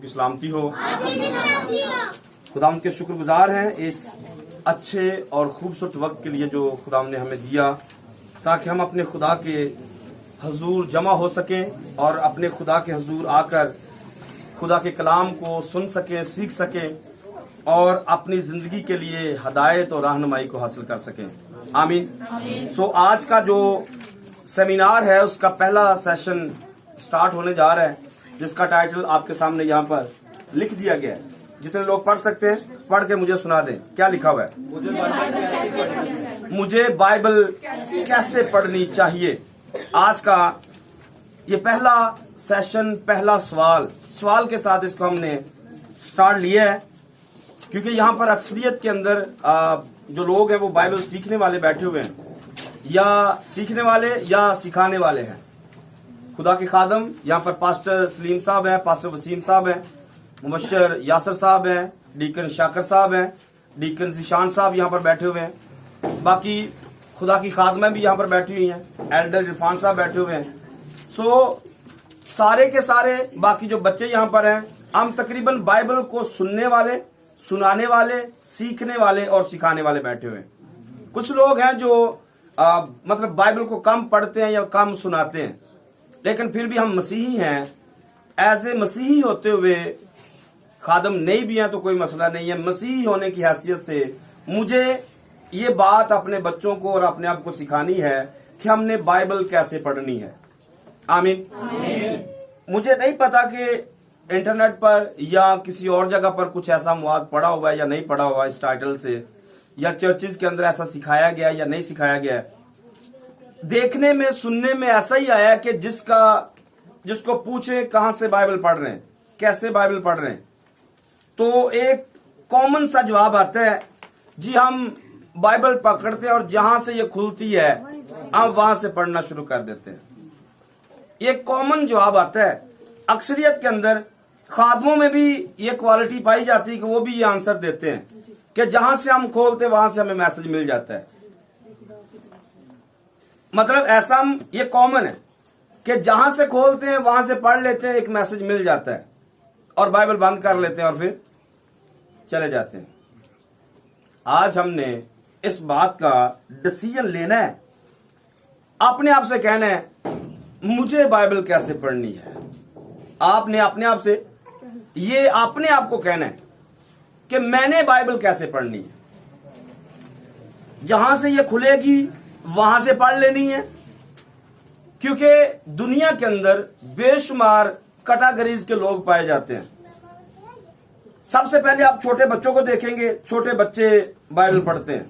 की सलामती हो। खुदावंद के शुक्रगुजार हैं इस अच्छे और खूबसूरत वक्त के लिए जो खुदावंद ने हमें दिया, ताकि हम अपने खुदा के हजूर जमा हो सकें और अपने खुदा के हजूर आकर खुदा के कलाम को सुन सकें, सीख सकें और अपनी जिंदगी के लिए हदायत और रहनुमाई को हासिल कर सकें। आमीन। सो आज का जो सेमिनार है उसका पहला सेशन स्टार्ट होने जा रहा है, जिसका टाइटल आपके सामने यहाँ पर लिख दिया गया है। जितने लोग पढ़ सकते हैं पढ़ के मुझे सुना दें। क्या लिखा हुआ है? मुझे बाइबल कैसे पढ़नी चाहिए। आज का ये पहला सेशन, पहला सवाल के साथ इसको हमने स्टार्ट लिया है, क्योंकि यहाँ पर अक्सरियत के अंदर जो लोग हैं वो बाइबल सीखने वाले बैठे हुए हैं, या सीखने वाले या सिखाने वाले हैं। खुदा के खादम यहाँ पर पास्टर सलीम साहब हैं, पास्टर वसीम साहब हैं, मुबशर यासर साहब हैं, डीकन शाकर साहब हैं, डीकन जिशान साहब यहाँ पर बैठे हुए हैं। बाकी खुदा की खादमें भी यहाँ पर बैठी हुई हैं, एल्डर इरफान साहब बैठे हुए हैं। सो सारे के सारे बाकी जो बच्चे यहाँ पर हैं, हम तकरीबन बाइबल को सुनने वाले, सुनाने वाले, सीखने वाले और सिखाने वाले बैठे हुए हैं। कुछ लोग हैं जो मतलब बाइबल को कम पढ़ते हैं या कम सुनाते हैं, लेकिन फिर भी हम मसीही हैं। एज ए मसीही होते हुए, खादम नहीं भी हैं तो कोई मसला नहीं है, मसीही होने की हैसियत से मुझे ये बात अपने बच्चों को और अपने आप को सिखानी है कि हमने बाइबल कैसे पढ़नी है। आमीन। मुझे नहीं पता कि इंटरनेट पर या किसी और जगह पर कुछ ऐसा मवाद पढ़ा हुआ है या नहीं पढ़ा हुआ इस टाइटल से, या चर्चिज के अंदर ऐसा सिखाया गया या नहीं सिखाया गया। देखने में, सुनने में ऐसा ही आया कि जिसको पूछे कहां से बाइबल पढ़ रहे हैं, कैसे बाइबल पढ़ रहे हैं, तो एक कॉमन सा जवाब आता है, जी हम बाइबल पकड़ते हैं और जहां से ये खुलती है हम वहां से पढ़ना शुरू कर देते हैं। ये कॉमन जवाब आता है। अक्सरियत के अंदर खादमों में भी ये क्वालिटी पाई जाती है कि वो भी ये आंसर देते हैं कि जहां से हम खोलते वहां से हमें मैसेज मिल जाता है। मतलब ऐसा ये कॉमन है कि जहां से खोलते हैं वहां से पढ़ लेते हैं, एक मैसेज मिल जाता है और बाइबल बंद कर लेते हैं और फिर चले जाते हैं। आज हमने इस बात का डिसीजन लेना है, अपने आप से कहना है मुझे बाइबल कैसे पढ़नी है। आपने अपने आप से ये अपने आप को कहना है कि मैंने बाइबल कैसे पढ़नी है। जहां से ये खुलेगी वहां से पढ़ लेनी है, क्योंकि दुनिया के अंदर बेशुमार कैटेगरीज के लोग पाए जाते हैं। सबसे पहले आप छोटे बच्चों को देखेंगे, छोटे बच्चे बाइबल पढ़ते हैं।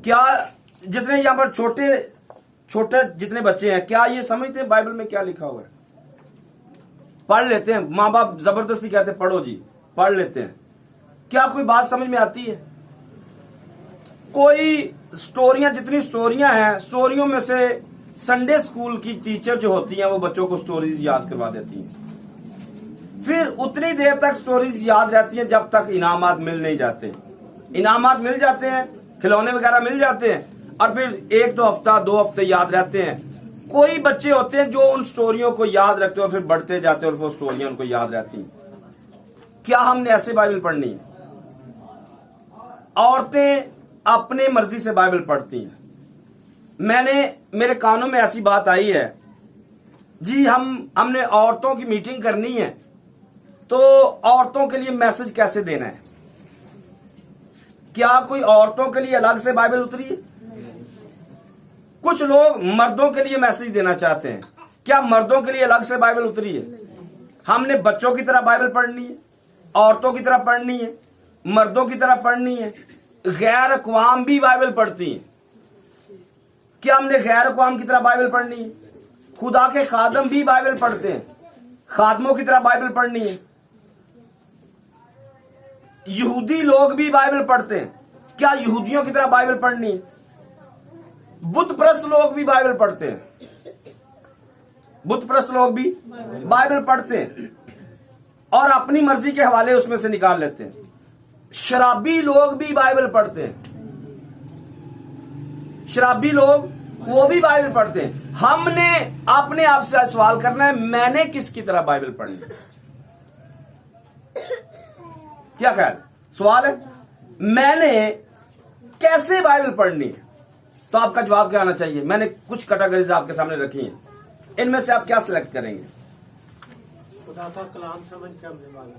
क्या जितने यहां पर छोटे जितने बच्चे हैं, क्या ये समझते हैं बाइबल में क्या लिखा हुआ है? पढ़ लेते हैं। माँ बाप जबरदस्ती कहते हैं पढ़ो जी, पढ़ लेते हैं। क्या कोई बात समझ में आती है? कोई स्टोरियां, जितनी स्टोरियां हैं, स्टोरियों में से संडे स्कूल की टीचर जो होती हैं वो बच्चों को स्टोरीज याद करवा देती हैं। फिर उतनी देर तक स्टोरीज याद रहती हैं जब तक इनामात मिल नहीं जाते। इनामात मिल जाते हैं, खिलौने वगैरह मिल जाते हैं, और फिर 1-2 हफ्ता 2 हफ्ते याद रहते हैं। कोई बच्चे होते हैं जो उन स्टोरियों को याद रखते हैं और फिर बढ़ते जाते हैं और वो स्टोरियां उनको याद रहती हैं। क्या हमने ऐसे बाइबल पढ़नी है? औरतें अपने मर्जी से बाइबल पढ़ती हैं। मेरे कानों में ऐसी बात आई है, जी हमने औरतों की मीटिंग करनी है, तो औरतों के लिए मैसेज कैसे देना है? क्या कोई औरतों के लिए अलग से बाइबल उतरी है? कुछ लोग मर्दों के लिए मैसेज देना चाहते हैं। क्या मर्दों के लिए अलग से बाइबल उतरी है? हमने बच्चों की तरह बाइबल पढ़नी है, औरतों की तरह पढ़नी है, मर्दों की तरह पढ़नी है। गैर अक़वाम भी बाइबल पढ़ती हैं। क्या हमने गैर अक़वाम की तरह बाइबल पढ़नी है? खुदा के खादम भी बाइबल पढ़ते हैं, खादमों की तरह बाइबल पढ़नी है। यहूदी लोग भी बाइबल पढ़ते हैं, क्या यहूदियों की तरह बाइबल पढ़नी है? बुतप्रस्त लोग भी बाइबल पढ़ते हैं, बुतप्रस्त लोग भी बाइबल पढ़ते हैं और अपनी मर्जी के हवाले उसमें से निकाल लेते हैं। शराबी लोग भी बाइबल पढ़ते हैं, शराबी लोग वो भी बाइबल पढ़ते हैं। हमने अपने आप से सवाल करना है, मैंने किसकी तरह बाइबल पढ़नी है? क्या ख्याल? सवाल है मैंने कैसे बाइबल पढ़नी है, तो आपका जवाब क्या आना चाहिए? मैंने कुछ कैटेगरीज आपके सामने रखी हैं, इनमें से आप क्या सिलेक्ट करेंगे? खुदा का कलाम समझ कर वाला।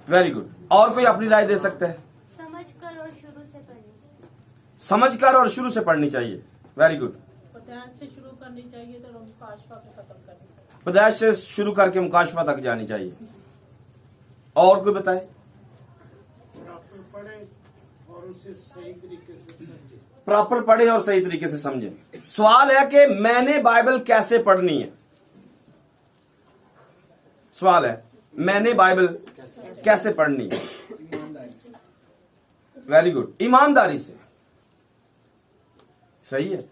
Very good. और कोई अपनी राय दे सकते हैं? समझकर और शुरू से पढ़नी चाहिए। समझकर और शुरू से पढ़नी चाहिए। Very good. पैदाइश से शुरू करनी चाहिए तो मुकाशफा को खत्म करनी चाहिए। पैदाइश से शुरू करके मुकाशफा तक जानी चाहिए। और कोई बताए? प्रॉपर पढ़े और उसे सही तरीके से समझे। प्रॉपर पढ़े और सही तरीके से समझे। सवाल है कि मैंने बाइबल कैसे पढ़नी है। सवाल है मैंने बाइबल कैसे पढ़नी है। Very good. ईमानदारी से। सही है।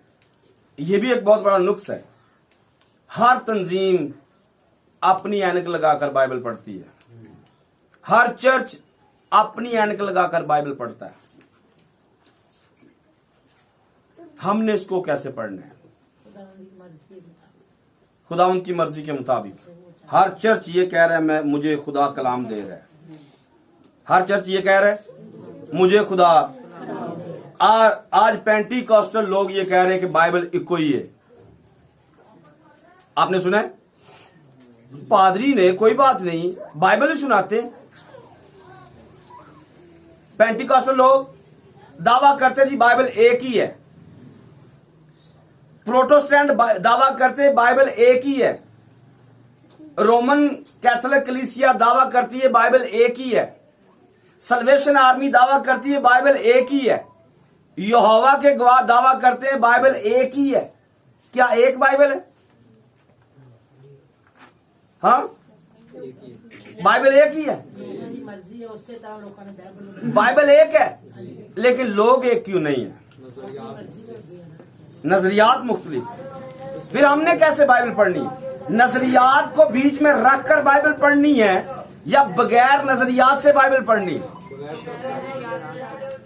यह भी एक बहुत बड़ा नुक्स है। हर तंजीम अपनी ऐनक लगाकर बाइबल पढ़ती है। हर चर्च अपनी ऐनक लगाकर बाइबल पढ़ता है। हमने इसको कैसे पढ़ना है? खुदावंद की मर्जी के मुताबिक। हर चर्च ये कह रहा है मैं मुझे खुदा कलाम दे रहा है। हर चर्च ये कह रहा है मुझे खुदा। आज पेंटिकॉस्टल लोग ये कह रहे हैं कि बाइबल इको ही है। आपने सुना है? पादरी ने कोई बात नहीं बाइबल ही सुनाते। पेंटिकॉस्टल लोग दावा करते जी बाइबल एक ही है। प्रोटेस्टेंट दावा करते बाइबल एक ही है। रोमन कैथोलिक कलीसिया दावा करती है बाइबल एक ही है। सल्वेशन आर्मी दावा करती है बाइबल एक ही है। यहोवा के गवाह दावा करते हैं बाइबल एक ही है। क्या एक बाइबल है? हाँ, बाइबल एक ही है। मर्जी है उससे लोगों बाइबल एक है, लेकिन लोग एक क्यों नहीं है? नजरियात मुख्तलिफ। फिर हमने कैसे बाइबल पढ़नी है? नजरियात को बीच में रखकर बाइबल पढ़नी है या बगैर नजरियात से बाइबल पढ़नी है?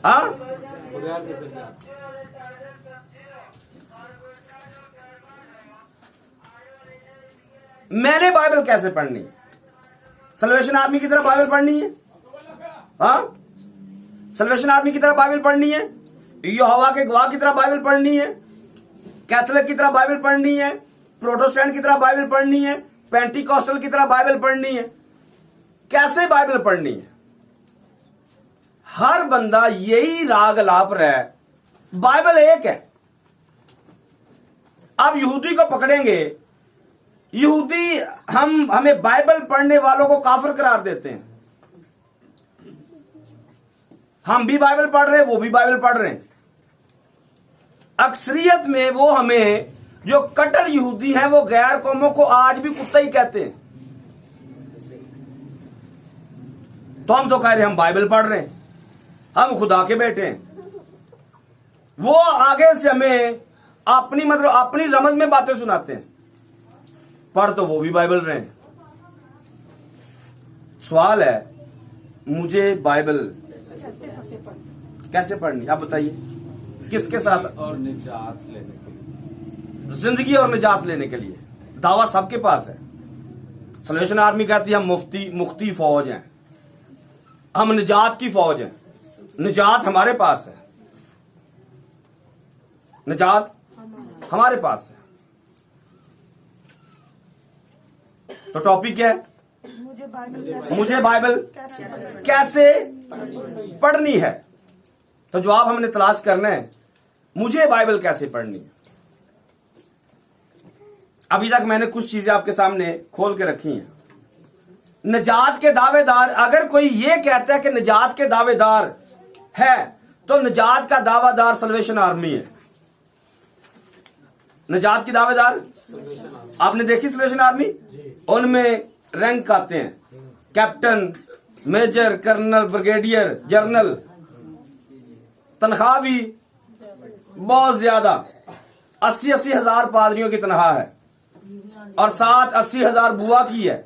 हाँ, मैंने बाइबल कैसे पढ़नी है? सल्वेशन आर्मी की तरह बाइबल पढ़नी है? हाँ, सल्वेशन आर्मी की तरह बाइबल पढ़नी है? यहोवा के गवाह की तरह बाइबल पढ़नी है? कैथोलिक की तरह बाइबल पढ़नी है? प्रोटेस्टेंट की तरह बाइबल पढ़नी है? पेंटिकॉस्टल की तरह बाइबल पढ़नी है? कैसे बाइबल पढ़नी है? हर बंदा यही राग अलाप रहा है बाइबल एक है। अब यहूदी को पकड़ेंगे, यहूदी हमें बाइबल पढ़ने वालों को काफिर करार देते हैं। हम भी बाइबल पढ़ रहे हैं, वो भी बाइबल पढ़ रहे हैं। अक्सरियत में वो हमें जो कट्टर यहूदी हैं वो गैर कौमों को आज भी कुत्ता ही कहते हैं। तो हम तो कह रहे हैं हम बाइबल पढ़ रहे हैं, हम खुदा के बेटे हैं। वो आगे से हमें अपनी रमज में बातें सुनाते हैं, पढ़ तो वो भी बाइबल रहे हैं। सवाल है मुझे बाइबल कैसे पढ़नी, आप बताइए। किसके साथ? और निजात लेने के लिए, जिंदगी और निजात लेने के लिए। दावा सबके पास है। सल्वेशन आर्मी कहती है हम मुफ्ती फौज हैं, हम निजात की फौज हैं। निजात हमारे पास है, निजात हमारे पास है। तो टॉपिक क्या है? मुझे बाइबल कैसे पढ़नी है। तो जवाब हमने तलाश करना है मुझे बाइबल कैसे पढ़नी है। अभी तक मैंने कुछ चीजें आपके सामने खोल के रखी हैं। निजात के दावेदार, अगर कोई ये कहता है कि निजात के दावेदार है तो निजात का दावेदार सल्वेशन आर्मी है। निजात की दावेदार आपने देखी सल्वेशन आर्मी? उनमें रैंक आते हैं captain, major, colonel, brigadier, general. तनख्वाह भी बहुत ज्यादा, 80 हजार पादरियों की तनख्वाह है और साथ 80 हजार बुआ की है।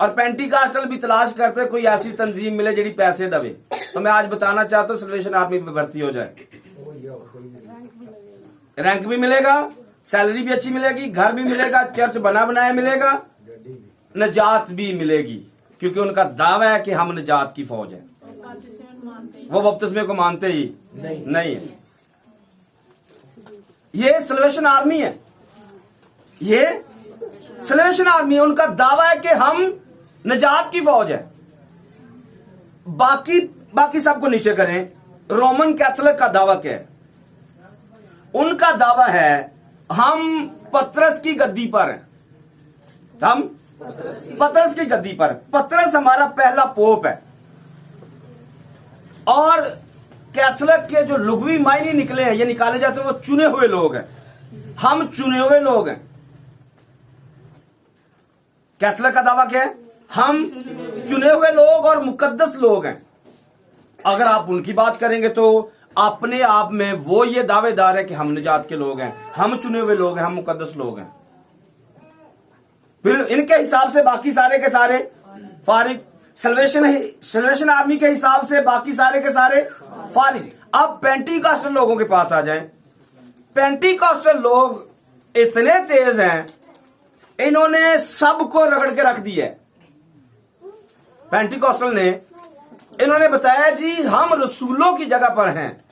और पेंटिकॉस्टल भी तलाश करते कोई ऐसी तंजीम मिले जेडी पैसे दवे। तो मैं आज बताना चाहता हूं सल्वेशन आर्मी में भर्ती हो जाए, रैंक भी मिलेगा, सैलरी भी अच्छी मिलेगी, घर भी मिलेगा, चर्च बना बनाया मिलेगा, निजात भी मिलेगी। क्योंकि उनका दावा है कि हम निजात की फौज है। बपतिस्मे मानते हैं। वो बपतिस्मे को मानते ही नहीं है। ये सल्वेशन आर्मी है, ये सल्वेशन आर्मी है। उनका दावा है कि हम निजात की फौज है। बाकी सबको नीचे करें। रोमन कैथोलिक का दावा क्या है? उनका दावा है हम पतरस की गद्दी पर हैं। हम पतरस की गद्दी पर। पतरस हमारा पहला पोप है। और कैथोलिक के जो लुगवी मायने निकले हैं, ये निकाले जाते हैं, वो चुने हुए लोग हैं। हम चुने हुए लोग हैं। कैथोलिक का दावा क्या है? हम चुने हुए लोग और मुकद्दस लोग हैं। अगर आप उनकी बात करेंगे तो अपने आप में वो ये दावेदार है कि हम निजात के लोग हैं, हम चुने हुए लोग हैं, हम मुकद्दस लोग हैं। फिर इनके हिसाब से बाकी सारे के सारे फारिग। सल्वेशन आर्मी के हिसाब से बाकी सारे के सारे फारिग। अब पेंटिकॉस्टल लोगों के पास आ जाएं। पेंटिकॉस्टल लोग इतने तेज हैं, इन्होंने सबको रगड़ के रख दिया है। पेंटिकॉस्टल ने इन्होंने बताया जी हम रसूलों की जगह पर हैं।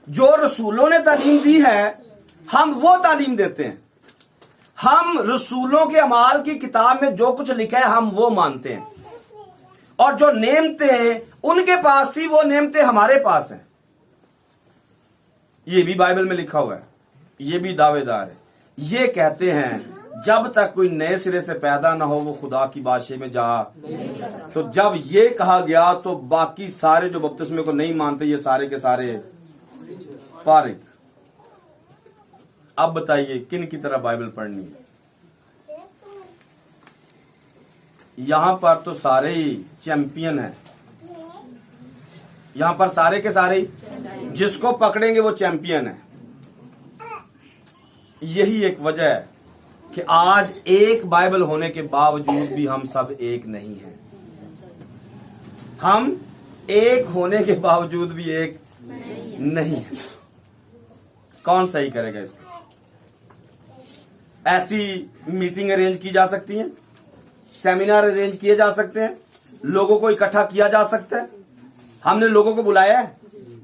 जो रसूलों ने तालीम दी है हम वो तालीम देते हैं। हम रसूलों के अमाल की किताब में जो कुछ लिखा है हम वो मानते हैं। और जो नेमतें उनके पास थी वो नेमतें हमारे पास हैं। ये भी बाइबल में लिखा हुआ है, ये भी दावेदार है। ये कहते हैं जब तक कोई नए सिरे से पैदा ना हो वो खुदा की बादशाही में जा। तो जब ये कहा गया तो बाकी सारे जो बपतिस्मे को नहीं मानते ये सारे के सारे फारिग। अब बताइए किन की तरह बाइबल पढ़नी है? यहां पर तो सारे ही चैंपियन हैं। यहां पर सारे के सारे जिसको पकड़ेंगे वो चैंपियन है। यही एक वजह है कि आज एक बाइबल होने के बावजूद भी हम सब एक नहीं हैं। हम एक होने के बावजूद भी एक नहीं है। कौन सही करेगा इसको? ऐसी मीटिंग अरेंज की जा सकती है, सेमिनार अरेंज किए जा सकते हैं, लोगों को इकट्ठा किया जा सकता है। हमने लोगों को बुलाया है,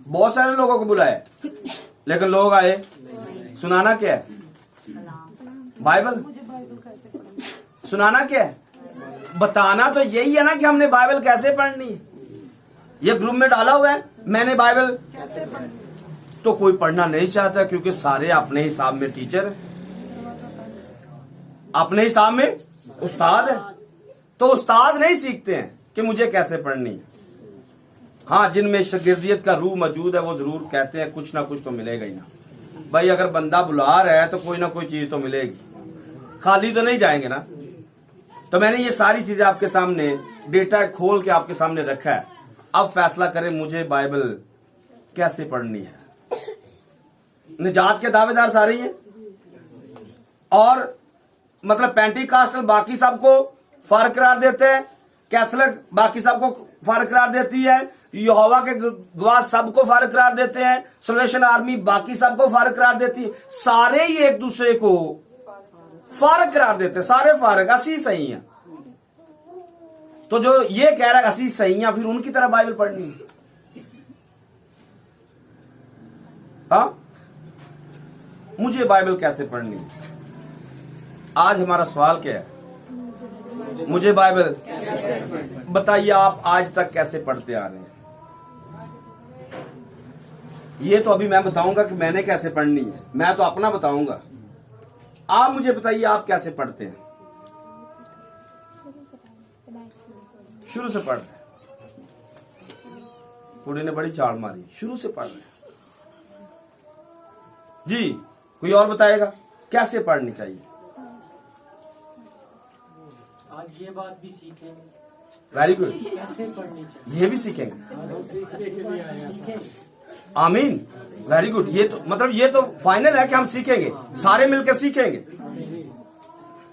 बहुत सारे लोगों को बुलाया है, लेकिन लोग आए। सुनाना क्या है? बाइबल। सुनाना क्या है? बताना तो यही है ना कि हमने बाइबल कैसे पढ़नी है। ये ग्रुप में डाला हुआ है मैंने बाइबल कैसे पढ़नी। तो कोई पढ़ना नहीं चाहता क्योंकि सारे अपने हिसाब में टीचर है, अपने हिसाब में उस्ताद है। तो उस्ताद नहीं सीखते हैं कि मुझे कैसे पढ़नी है। हाँ, जिनमें शागिर्दियत का रूह मौजूद है वो जरूर कहते हैं कुछ ना कुछ तो मिलेगा ही ना। भाई अगर बंदा बुला रहा है तो कोई ना कोई चीज तो मिलेगी, खाली तो नहीं जाएंगे ना। तो मैंने ये सारी चीजें आपके सामने डेटा खोल के आपके सामने रखा है। अब फैसला करें मुझे बाइबल कैसे पढ़नी है। निजात के दावेदार सारे ही हैं और मतलब पेंटिकॉस्टल बाकी सबको फर्क करार देते हैं, कैथोलिक बाकी सबको फर्क करार देती है, यहोवा के गवाह सबको फर्क करार देते हैं, सल्वेशन आर्मी बाकी सबको फर्क करार देती है। सारे ही एक दूसरे को फर्क करार देते हैं, सारे फर्क असी सही हैं। तो जो ये कह रहा है असी सही है, फिर उनकी तरह बाइबल पढ़नी है। हाँ, मुझे बाइबल कैसे पढ़नी है? आज हमारा सवाल क्या है? मुझे बाइबल बताइए आप आज तक कैसे पढ़ते आ रहे हैं? ये तो अभी मैं बताऊंगा कि मैंने कैसे पढ़नी है, मैं तो अपना बताऊंगा। आप मुझे बताइए आप कैसे पढ़ते हैं? शुरू से पढ़ रहे। कुड़ी ने बड़ी चाड़ मारी, शुरू से पढ़ रहे जी। कोई और बताएगा कैसे पढ़नी चाहिए? आज ये बात भी सीखेंगे। वेरी गुड, कैसे पढ़नी चाहिए ये भी सीखेंगे। हम सीखने के लिए आए हैं। सीखेंगे। आमीन, वेरी गुड। ये तो मतलब ये तो फाइनल है कि हम सीखेंगे, सारे मिलकर सीखेंगे।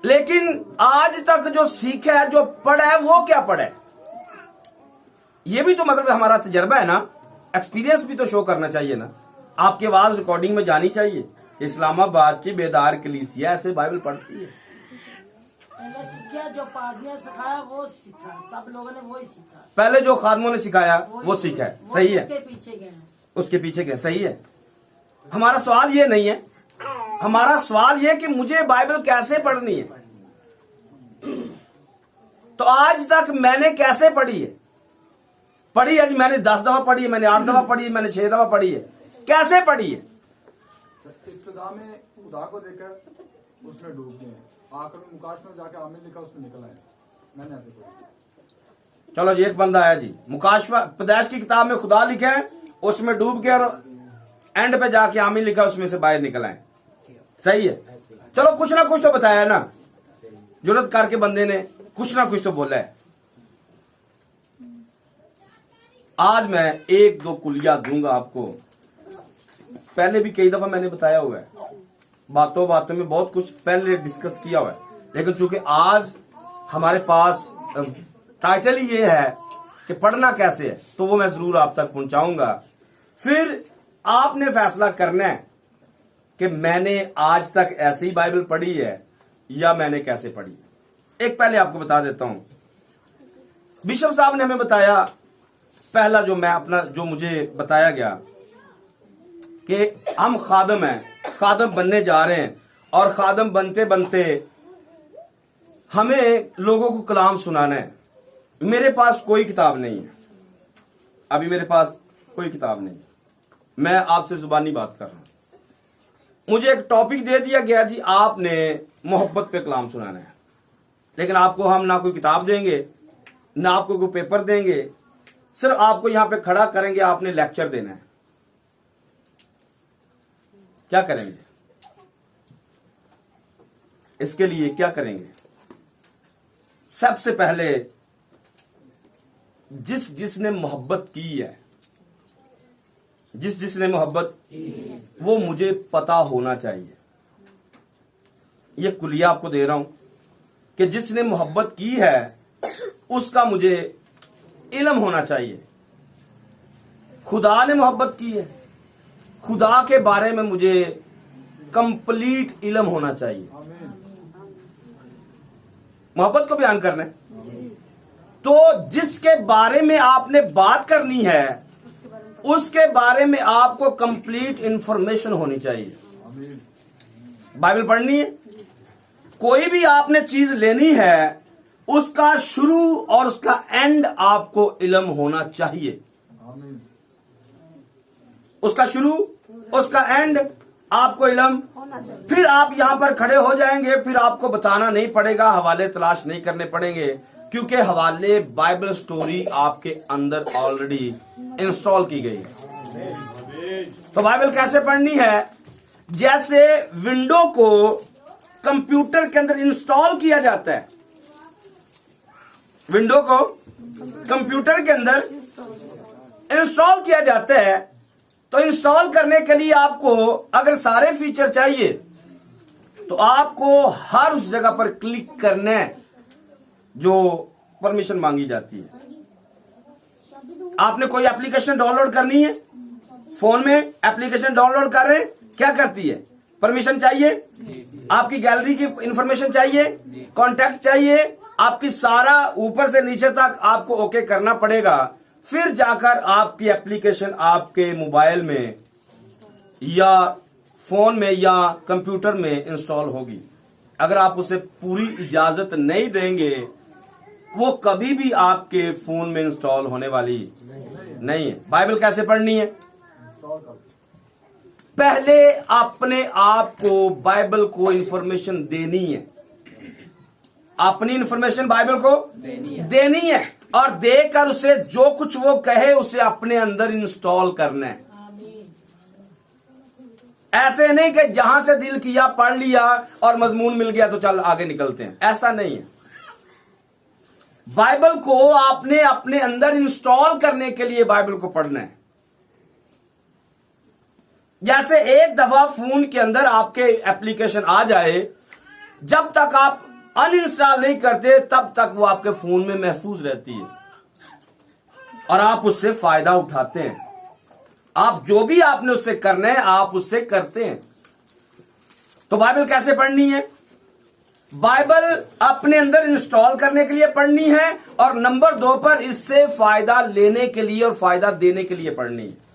लेकिन आज तक जो सीखा है, जो पढ़ा है, वो क्या पढ़ा है? ये भी तो मतलब हमारा तजर्बा है ना, एक्सपीरियंस भी तो शो करना चाहिए ना। आपकी आवाज रिकॉर्डिंग में जानी चाहिए। इस्लामाबाद की बेदार कलीसिया ऐसे बाइबल पढ़ती है। पहले सीखा, जो पादियां सिखाया वो सीखा, सब लोगों ने वही सीखा। पहले जो खादमों ने सिखाया वो सीखा है, सही है, उसके पीछे गए हैं। उसके पीछे गए, सही है। हमारा सवाल ये नहीं है, हमारा सवाल ये कि मुझे बाइबल कैसे पढ़नी है। तो आज तक मैंने कैसे पढ़ी है? पढ़ी है जी, मैंने 10 दफा पढ़ी है, मैंने 8 दफा पढ़ी है, मैंने 6 दफा पढ़ी है। कैसे पढ़ी है? इब्तिदा में खुदा को देखकर उसमें डूब गए, आखिर में मुकाश में जाके आमिर लिखा उसमें निकल आए। मैंने ऐसे पढ़ा। चलो जी, एक बंदा आया जी, मुकाशफा पैदाइश की किताब में खुदा लिखा है, उसमें डूब गया और एंड पे जाके आमीन लिखा, उसमें से बाहर निकल आए। सही है। चलो कुछ ना कुछ तो बताया है ना, जरूरत करके बंदे ने कुछ ना कुछ तो बोला है। आज मैं 1-2 कुलिया दूंगा आपको। पहले भी कई दफा मैंने बताया हुआ है, बातों बातों में बहुत कुछ पहले डिस्कस किया हुआ है, लेकिन चूंकि आज हमारे पास टाइटल ही ये है कि पढ़ना कैसे है, तो वो मैं जरूर आप तक पहुंचाऊंगा। फिर आपने फैसला करना है कि मैंने आज तक ऐसे ही बाइबल पढ़ी है या मैंने कैसे पढ़ी। एक पहले आपको बता देता हूं, बिशप साहब ने हमें बताया, पहला जो मुझे बताया गया कि हम खादम हैं, खादम बनने जा रहे हैं, और खादम बनते बनते हमें लोगों को कलाम सुनाना है। मेरे पास कोई किताब नहीं है, अभी मेरे पास कोई किताब नहीं, मैं आपसे जुबानी बात कर रहा हूं। मुझे एक टॉपिक दे दिया गया जी, आपने मोहब्बत पे कलाम सुनाना है, लेकिन आपको हम ना कोई किताब देंगे, ना आपको कोई पेपर देंगे, सिर्फ आपको यहां पे खड़ा करेंगे, आपने लेक्चर देना है। क्या करेंगे? इसके लिए क्या करेंगे? सबसे पहले जिसने मोहब्बत की है, जिसने मोहब्बत, वो मुझे पता होना चाहिए। ये कुलिया आपको दे रहा हूं कि जिसने मोहब्बत की है उसका मुझे इल्म होना चाहिए। खुदा ने मोहब्बत की है, खुदा के बारे में मुझे कंप्लीट इल्म होना चाहिए। मोहब्बत को बयान करना है, तो जिसके बारे में आपने बात करनी है उसके बारे में आपको कंप्लीट इंफॉर्मेशन होनी चाहिए। बाइबल पढ़नी है, कोई भी आपने चीज लेनी है, उसका शुरू और उसका एंड आपको इल्म होना चाहिए। उसका शुरू, उसका एंड आपको इल्म। फिर आप यहां पर खड़े हो जाएंगे, फिर आपको बताना नहीं पड़ेगा, हवाले तलाश नहीं करने पड़ेंगे, क्योंकि हवाले बाइबल स्टोरी आपके अंदर ऑलरेडी इंस्टॉल की गई है। तो बाइबल कैसे पढ़नी है? जैसे विंडो को कंप्यूटर के अंदर इंस्टॉल किया जाता है, विंडो को कंप्यूटर के अंदर इंस्टॉल किया जाता है, तो इंस्टॉल करने के लिए आपको अगर सारे फीचर चाहिए तो आपको हर उस जगह पर क्लिक करना है जो परमिशन मांगी जाती है। आपने कोई एप्लीकेशन डाउनलोड करनी है, फोन में एप्लीकेशन डाउनलोड कर रहे हैं, क्या करती है? परमिशन चाहिए, आपकी गैलरी की इंफॉर्मेशन चाहिए, कॉन्टैक्ट चाहिए, आपकी सारा ऊपर से नीचे तक आपको ओके करना पड़ेगा। फिर जाकर आपकी एप्लीकेशन आपके मोबाइल में या फोन में या कंप्यूटर में इंस्टॉल होगी। अगर आप उसे पूरी इजाजत नहीं देंगे, वो कभी भी आपके फोन में इंस्टॉल होने वाली नहीं है। बाइबल कैसे पढ़नी है? पहले अपने आप को बाइबल को इंफॉर्मेशन देनी है, अपनी इंफॉर्मेशन बाइबल को देनी है, और देकर उसे जो कुछ वो कहे उसे अपने अंदर इंस्टॉल करना है। ऐसे नहीं कि जहां से दिल किया पढ़ लिया और मजमून मिल गया तो चल आगे निकलते हैं, ऐसा नहीं है। बाइबल को आपने अपने अंदर इंस्टॉल करने के लिए बाइबल को पढ़ना है। जैसे एक दफा फोन के अंदर आपके एप्लीकेशन आ जाए, जब तक आप अनइंस्टॉल नहीं करते तब तक वो आपके फोन में महफूज रहती है और आप उससे फायदा उठाते हैं। आप जो भी आपने उससे करना है आप उससे करते हैं। तो बाइबल कैसे पढ़नी है? बाइबल अपने अंदर इंस्टॉल करने के लिए पढ़नी है, और नंबर 2 पर इससे फायदा लेने के लिए और फायदा देने के लिए पढ़नी है।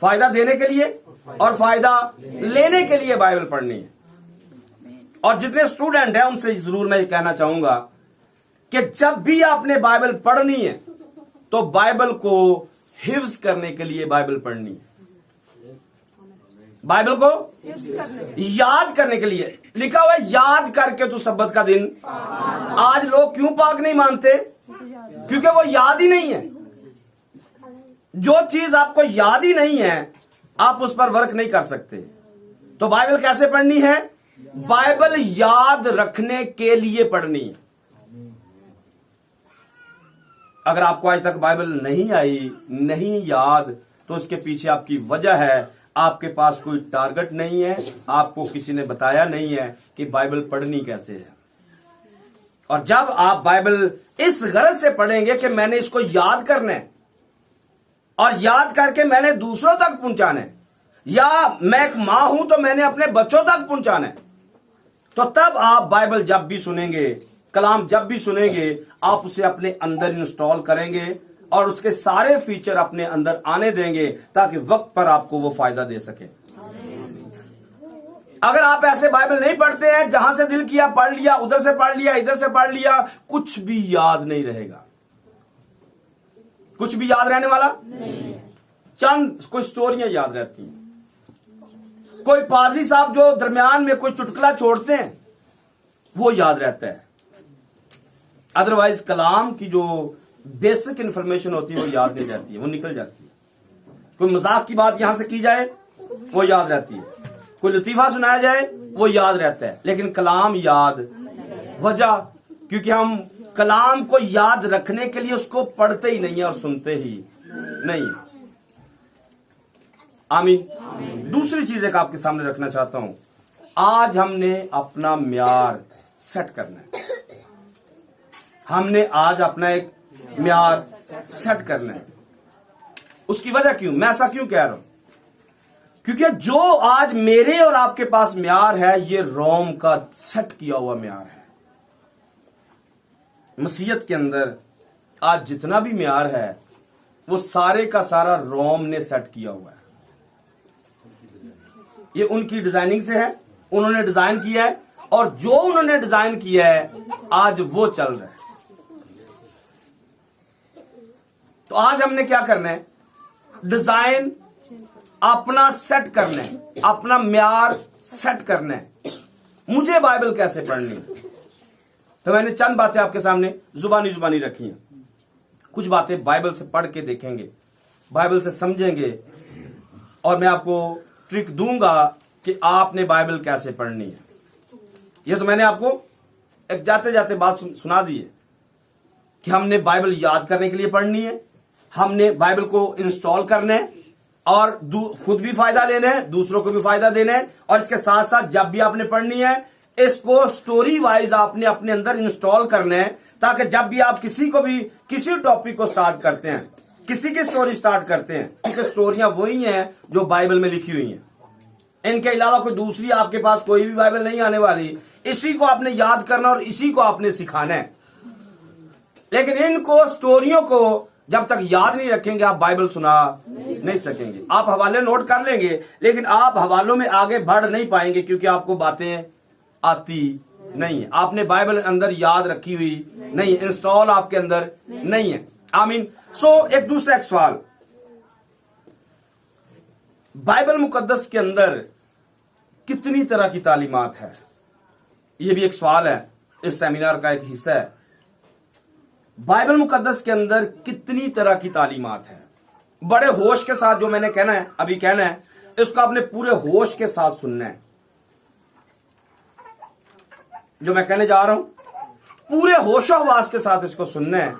फायदा देने के लिए और फायदा लेने के लिए बाइबल पढ़नी है। और जितने स्टूडेंट हैं उनसे जरूर मैं कहना चाहूंगा कि जब भी आपने बाइबल पढ़नी है तो बाइबल को हिफ्ज करने के लिए बाइबल पढ़नी है। बाइबल को याद करने के लिए लिखा हुआ है, याद करके तू सब्बत का दिन। आज लोग क्यों पाक नहीं मानते? क्योंकि वो याद ही नहीं है। जो चीज आपको याद ही नहीं है आप उस पर वर्क नहीं कर सकते। तो बाइबल कैसे पढ़नी है? बाइबल याद रखने के लिए पढ़नी है। अगर आपको आज तक बाइबल नहीं आई, नहीं याद, तो उसके पीछे आपकी वजह है, आपके पास कोई टारगेट नहीं है, आपको किसी ने बताया नहीं है कि बाइबल पढ़नी कैसे है। और जब आप बाइबल इस गरज से पढ़ेंगे कि मैंने इसको याद करना है और याद करके मैंने दूसरों तक पहुंचाना है, या मैं एक मां हूं तो मैंने अपने बच्चों तक पहुंचाना है, तो तब आप बाइबल जब भी सुनेंगे, कलाम जब भी सुनेंगे, आप उसे अपने अंदर इंस्टॉल करेंगे और उसके सारे फीचर अपने अंदर आने देंगे ताकि वक्त पर आपको वो फायदा दे सके। अगर आप ऐसे बाइबल नहीं पढ़ते हैं, जहां से दिल किया पढ़ लिया, उधर से पढ़ लिया, इधर से पढ़ लिया, कुछ भी याद नहीं रहेगा। कुछ भी याद रहने वाला नहीं। चंद कोई स्टोरियां याद रहती हैं। कोई पादरी साहब जो दरमियान में कोई चुटकुला छोड़ते हैं वो याद रहता है। अदरवाइज कलाम की जो बेसिक इंफॉर्मेशन होती है वो याद नहीं रहती है, वो निकल जाती है। कोई मजाक की बात यहां से की जाए वो याद रहती है, कोई लतीफा सुनाया जाए वो याद रहता है, लेकिन कलाम याद। वजह क्योंकि हम कलाम को याद रखने के लिए उसको पढ़ते ही नहीं है और सुनते ही नहीं। आमीन। दूसरी चीज एक आपके सामने रखना चाहता हूं। आज हमने अपना म्यार सेट करना है। हमने आज अपना एक म्यार सेट करना है। उसकी वजह क्यों, मैं ऐसा क्यों कह रहा हूं? क्योंकि जो आज मेरे और आपके पास म्यार है ये रोम का सेट किया हुआ म्यार है। मसीहत के अंदर आज जितना भी म्यार है वो सारे का सारा रोम ने सेट किया हुआ है। ये उनकी डिजाइनिंग से है, उन्होंने डिजाइन किया है, और जो उन्होंने डिजाइन किया है आज वो चल रहा है। तो आज हमने क्या करना है? डिजाइन अपना सेट करना है, अपना म्यार सेट करना है। मुझे बाइबल कैसे पढ़नी है? तो मैंने चंद बातें आपके सामने जुबानी रखी हैं। कुछ बातें बाइबल से पढ़ के देखेंगे, बाइबल से समझेंगे, और मैं आपको ट्रिक दूंगा कि आपने बाइबल कैसे पढ़नी है। ये तो मैंने आपको एक जाते जाते बात सुना दी है कि हमने बाइबल याद करने के लिए पढ़नी है, हमने बाइबल को इंस्टॉल करना है, और खुद भी फायदा लेना है, दूसरों को भी फायदा देना है, और इसके साथ साथ जब भी आपने पढ़नी है इसको स्टोरी वाइज आपने अपने अंदर इंस्टॉल करना है, ताकि जब भी आप किसी को भी किसी टॉपिक को स्टार्ट करते हैं, किसी की स्टोरी स्टार्ट करते हैं, क्योंकि स्टोरियां वही हैं जो बाइबल में लिखी हुई हैं। इनके अलावा कोई दूसरी आपके पास कोई भी बाइबल नहीं आने वाली। इसी को आपने याद करना और इसी को आपने सिखाना है। लेकिन इनको स्टोरियों को जब तक याद नहीं रखेंगे आप बाइबल सुना नहीं सकेंगे। आप हवाले नोट कर लेंगे लेकिन आप हवालों में आगे बढ़ नहीं पाएंगे, क्योंकि आपको बातें आती नहीं है। आपने बाइबल अंदर याद रखी हुई नहीं, इंस्टॉल आपके अंदर नहीं है। आमीन। सो एक दूसरा एक सवाल, बाइबल मुकद्दस के अंदर कितनी तरह की तालीमात है? यह भी एक सवाल है, इस सेमिनार का एक हिस्सा है। बाइबल मुकद्दस के अंदर कितनी तरह की तालीमात है? बड़े होश के साथ जो मैंने कहना है, अभी कहना है, इसको आपने पूरे होश के साथ सुनना है। जो मैं कहने जा रहा हूं पूरे होशो-हवास के साथ इसको सुनना है।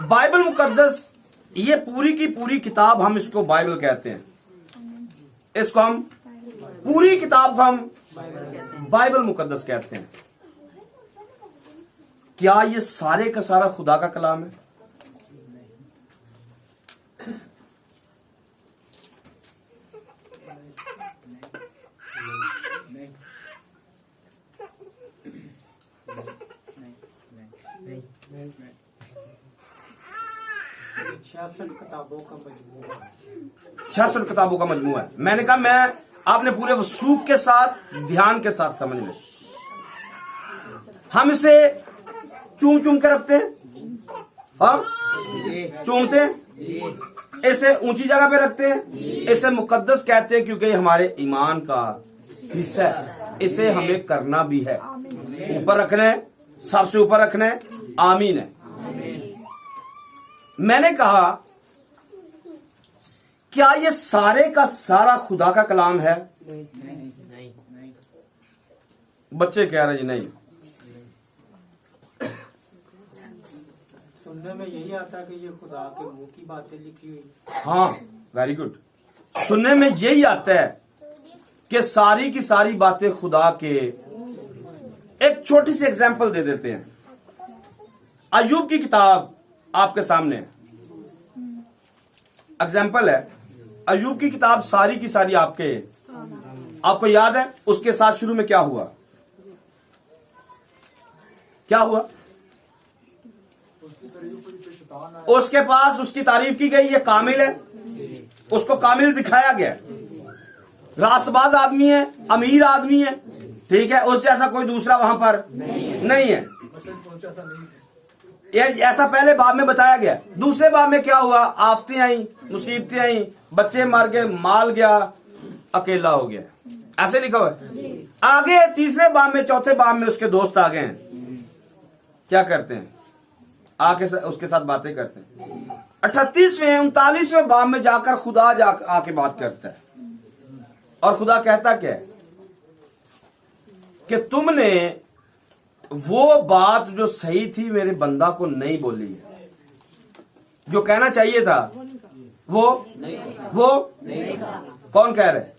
बाइबल मुकद्दस, ये पूरी की पूरी किताब हम इसको बाइबल कहते हैं। इसको हम पूरी किताब को हम बाइबल मुकद्दस कहते हैं। क्या ये सारे का सारा खुदा का कलाम है? 66 किताबों का मजमूआ है। 66 किताबों का मजमूआ है। मैंने कहा मैं आपने पूरे वसूख के साथ ध्यान के साथ समझ लें। हम इसे चूम चूम कर रखते हैं और चूमते हैं, इसे ऊंची जगह पे रखते हैं, इसे मुकद्दस कहते हैं क्योंकि ये हमारे ईमान का हिस्सा है। इसे हमें करना भी है, ऊपर रखना है, सबसे ऊपर रखना है। आमीन है। मैंने कहा क्या ये सारे का सारा खुदा का कलाम है? नहीं। बच्चे कह रहे जी नहीं। सुनने में यही आता है कि ये खुदा के मुंह की बातें लिखी हुई। हाँ, वेरी गुड। सुनने में यही आता है कि सारी की सारी बातें खुदा के। एक छोटी सी एग्जांपल दे देते हैं। अय्यूब की किताब आपके सामने एग्जांपल है। अय्यूब की किताब सारी की सारी आपको याद है उसके साथ शुरू में क्या हुआ? क्या हुआ? उसके पास उसकी तारीफ की गई, ये कामिल है, उसको कामिल दिखाया गया। रास्तबाज आदमी है, अमीर आदमी है, ठीक है, उस जैसा कोई दूसरा वहां पर नहीं है। ये ऐसा पहले बाब में बताया गया। दूसरे बाब में क्या हुआ? आफतें आई, मुसीबतें आई, बच्चे मर गए, माल गया, अकेला हो गया। ऐसे लिखा हुआ है। आगे तीसरे बाब में, चौथे बाब में उसके दोस्त आ गए हैं। क्या करते हैं? आके उसके साथ बातें करते हैं। 38वें 39वें बाब में जाकर खुदा आके बात करता है और खुदा कहता क्या है कि तुमने वो बात जो सही थी मेरे बंदा को नहीं बोली है। जो कहना चाहिए था वो कौन कह रहा है?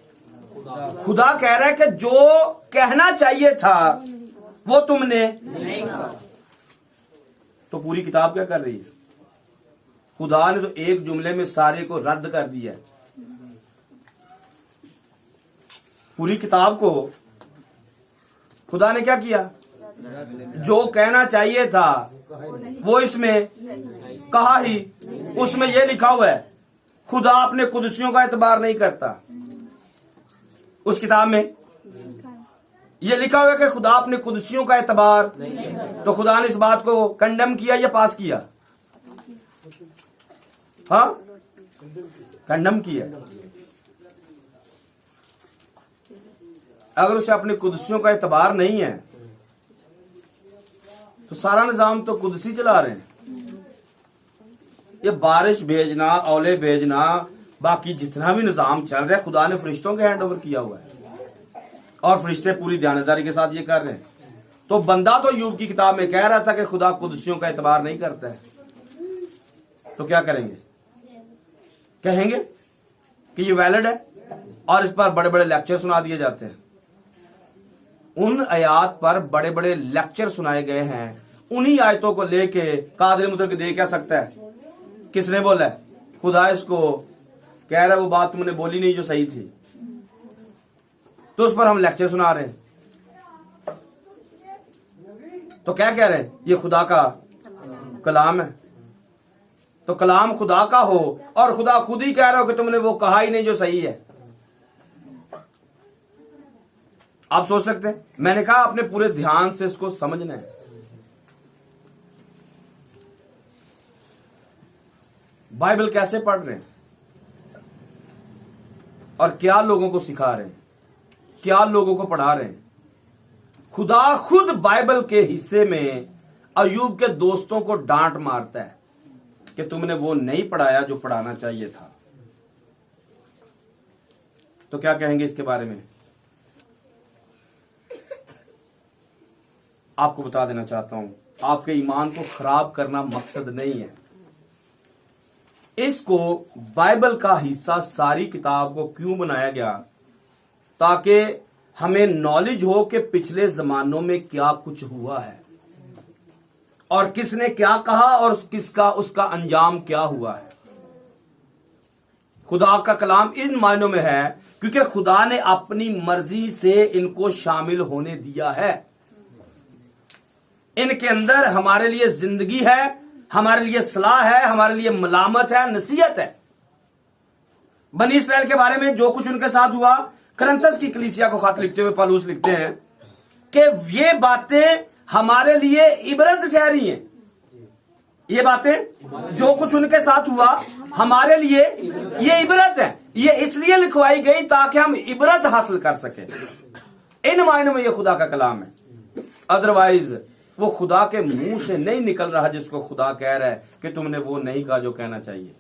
खुदा कह रहा है कि जो कहना चाहिए था वो तुमने नहीं कहा। तो पूरी किताब क्या कर रही है? खुदा ने तो एक जुमले में सारे को रद्द कर दिया। पूरी किताब को खुदा ने क्या किया? जो कहना चाहिए था वो इसमें कहा ही। उसमें यह लिखा हुआ है खुदा अपने कुदसियों का एतबार नहीं करता। उस किताब में यह लिखा हुआ है कि खुदा अपने कुदसियों का एतबार। तो खुदा ने इस बात को कंडेम किया या पास किया? हाँ, कंडेम किया। अगर उसे अपने कुदसियों का एतबार नहीं है तो सारा निजाम तो कुदसी चला रहे हैं। ये बारिश भेजना, औले भेजना, बाकी जितना भी निजाम चल रहा है खुदा ने फरिश्तों के हैंड ओवर किया हुआ है और फरिश्ते पूरी ध्यानदारी के साथ ये कर रहे हैं। तो बंदा तो अय्यूब की किताब में कह रहा था कि खुदा कुदसियों का एतबार नहीं करता है। तो क्या करेंगे? कहेंगे कि ये वैलिड है और इस पर बड़े बड़े लेक्चर सुना दिए जाते हैं। उन आयात पर बड़े बड़े लेक्चर सुनाए गए हैं। उन्हीं आयतों को लेके कादर मुतलक दे क्या सकता है? किसने बोला है? खुदा इसको कह रहा है वो बात तुमने बोली नहीं जो सही थी, तो उस पर हम लेक्चर सुना रहे हैं। तो क्या कह रहे हैं? ये खुदा का कलाम है। तो कलाम खुदा का हो और खुदा खुद ही कह रहा हो कि तुमने वो कहा ही नहीं जो सही है। आप सोच सकते हैं। मैंने कहा अपने पूरे ध्यान से इसको समझना है। बाइबल कैसे पढ़ रहे हैं और क्या लोगों को सिखा रहे हैं, क्या लोगों को पढ़ा रहे हैं? खुदा खुद बाइबल के हिस्से में अय्यूब के दोस्तों को डांट मारता है कि तुमने वो नहीं पढ़ाया जो पढ़ाना चाहिए था। तो क्या कहेंगे इसके बारे में? आपको बता देना चाहता हूं, आपके ईमान को खराब करना मकसद नहीं है। इसको बाइबल का हिस्सा सारी किताब को क्यों बनाया गया? ताकि हमें नॉलेज हो कि पिछले जमानों में क्या कुछ हुआ है और किसने क्या कहा और किसका उसका अंजाम क्या हुआ है। खुदा का कलाम इन मायनों में है क्योंकि खुदा ने अपनी मर्जी से इनको शामिल होने दिया है। इनके अंदर हमारे लिए जिंदगी है, हमारे लिए सलाह है, हमारे लिए मलामत है, नसीहत है। बनी इसराइल के बारे में जो कुछ उनके साथ हुआ, करंथस की कलीसिया को खत लिखते हुए पौलुस लिखते हैं कि ये बातें हमारे लिए इबरत ठहरी हैं। ये बातें जो कुछ उनके साथ हुआ हमारे लिए ये इबरत है। ये इसलिए लिखवाई गई ताकि हम इबरत हासिल कर सके। इन मायनों में ये खुदा का कलाम है। अदरवाइज वो खुदा के मुंह से नहीं निकल रहा जिसको खुदा कह रहा है कि तुमने वो नहीं कहा जो कहना चाहिए।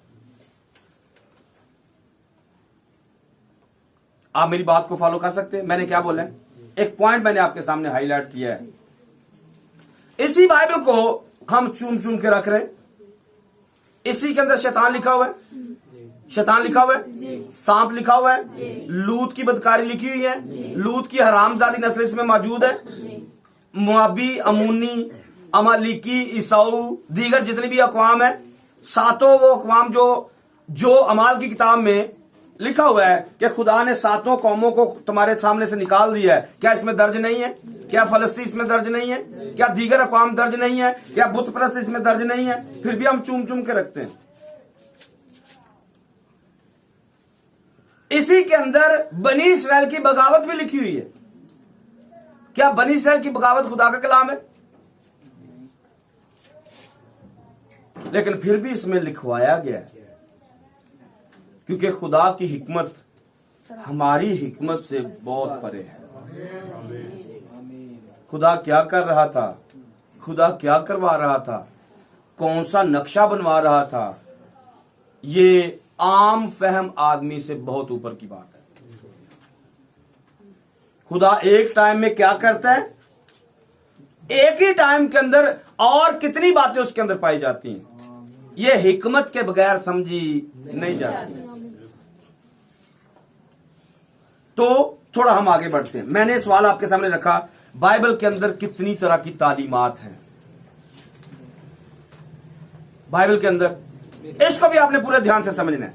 आप मेरी बात को फॉलो कर सकते हैं? मैंने क्या बोला है? एक पॉइंट मैंने आपके सामने हाईलाइट किया है। इसी बाइबल को हम चूम चूम के रख रहे हैं। इसी के अंदर शैतान लिखा हुआ है, शैतान लिखा हुआ है, सांप लिखा हुआ है, लूत की बदकारी लिखी हुई है, लूत की हरामजादी नस्ल इसमें मौजूद है, मुआबी, अमूनी, अमालिकी, ईसाऊ, दीगर जितनी भी अकवाम है, सातों वो अकवाम जो अमाल की किताब में लिखा हुआ है कि खुदा ने सातों कौमों को तुम्हारे सामने से निकाल दिया है। क्या इसमें दर्ज नहीं है? क्या फलस्तीन इसमें दर्ज नहीं है? क्या दीगर अकवाम दर्ज नहीं है? क्या बुत परस्त इसमें दर्ज नहीं है? फिर भी हम चूम चूम के रखते हैं। इसी के अंदर बनी इसराइल की बगावत भी लिखी हुई है। क्या बनी इसराइल की बगावत खुदा का कलाम है? लेकिन फिर भी इसमें लिखवाया गया है क्योंकि खुदा की हिकमत हमारी हिकमत से बहुत परे है। खुदा क्या कर रहा था, खुदा क्या करवा रहा था, कौन सा नक्शा बनवा रहा था, ये आम फहम आदमी से बहुत ऊपर की बात है। खुदा एक टाइम में क्या करता है, एक ही टाइम के अंदर और कितनी बातें उसके अंदर पाई जाती हैं, ये हिकमत के बगैर समझी नहीं जाती। तो थोड़ा हम आगे बढ़ते हैं। मैंने सवाल आपके सामने रखा, बाइबल के अंदर कितनी तरह की तालीमात हैं बाइबल के अंदर? इसको भी आपने पूरे ध्यान से समझना है।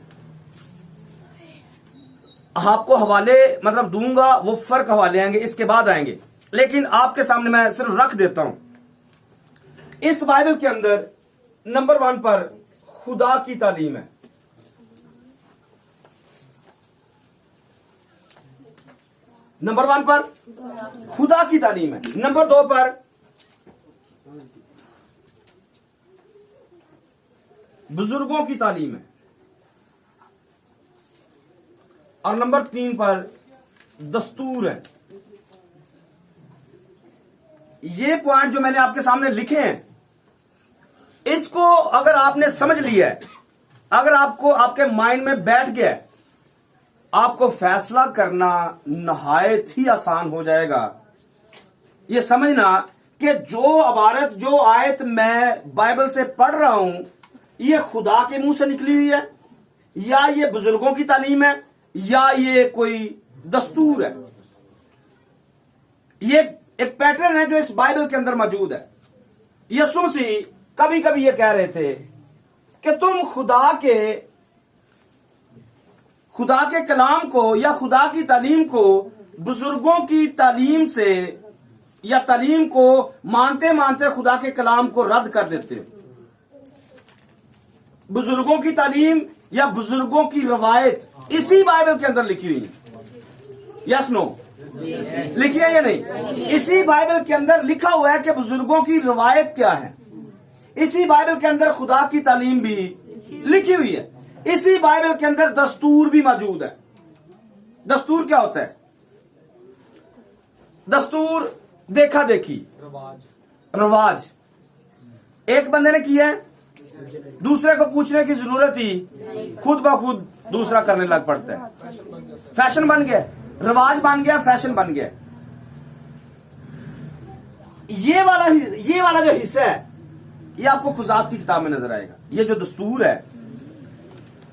आपको हवाले मतलब दूंगा, वो फर्क हवाले आएंगे, इसके बाद आएंगे, लेकिन आपके सामने मैं सिर्फ रख देता हूं। इस बाइबल के अंदर नंबर 1 पर खुदा की तालीम है। नंबर 1 पर खुदा की तालीम है। नंबर 2 पर बुजुर्गों की तालीम है। और नंबर 3 पर दस्तूर है। ये पॉइंट जो मैंने आपके सामने लिखे हैं, इसको अगर आपने समझ लिया है, अगर आपको आपके माइंड में बैठ गया है, आपको फैसला करना नहायत ही आसान हो जाएगा। ये समझना कि जो इबारत, जो आयत मैं बाइबल से पढ़ रहा हूं, ये खुदा के मुंह से निकली हुई है, या ये बुजुर्गों की तालीम है, या ये कोई दस्तूर है। ये एक पैटर्न है जो इस बाइबल के अंदर मौजूद है। यीशु मसीह कभी कभी ये कह रहे थे कि तुम खुदा के कलाम को या खुदा की तालीम को बुजुर्गों की तालीम से या तालीम को मानते मानते खुदा के कलाम को रद्द कर देते हो। बुजुर्गों की तालीम या बुजुर्गों की रवायत इसी बाइबल के अंदर लिखी हुई है। Yes no? लिखी है या नहीं? इसी बाइबल के अंदर लिखा हुआ है कि बुजुर्गों की रवायत क्या है। इसी बाइबल के अंदर खुदा की तालीम भी लिखी हुई है। इसी बाइबल के अंदर दस्तूर भी मौजूद है। दस्तूर क्या होता है? दस्तूर देखा देखी, रवाज। एक बंदे ने किया है, दूसरे को पूछने की जरूरत ही खुद ब खुद दूसरा करने लग पड़ता है। फैशन बन गया, रवाज बन गया, फैशन बन गया। ये वाला जो हिस्सा है, ये आपको कुज़ात की किताब में नजर आएगा। ये जो दस्तूर है,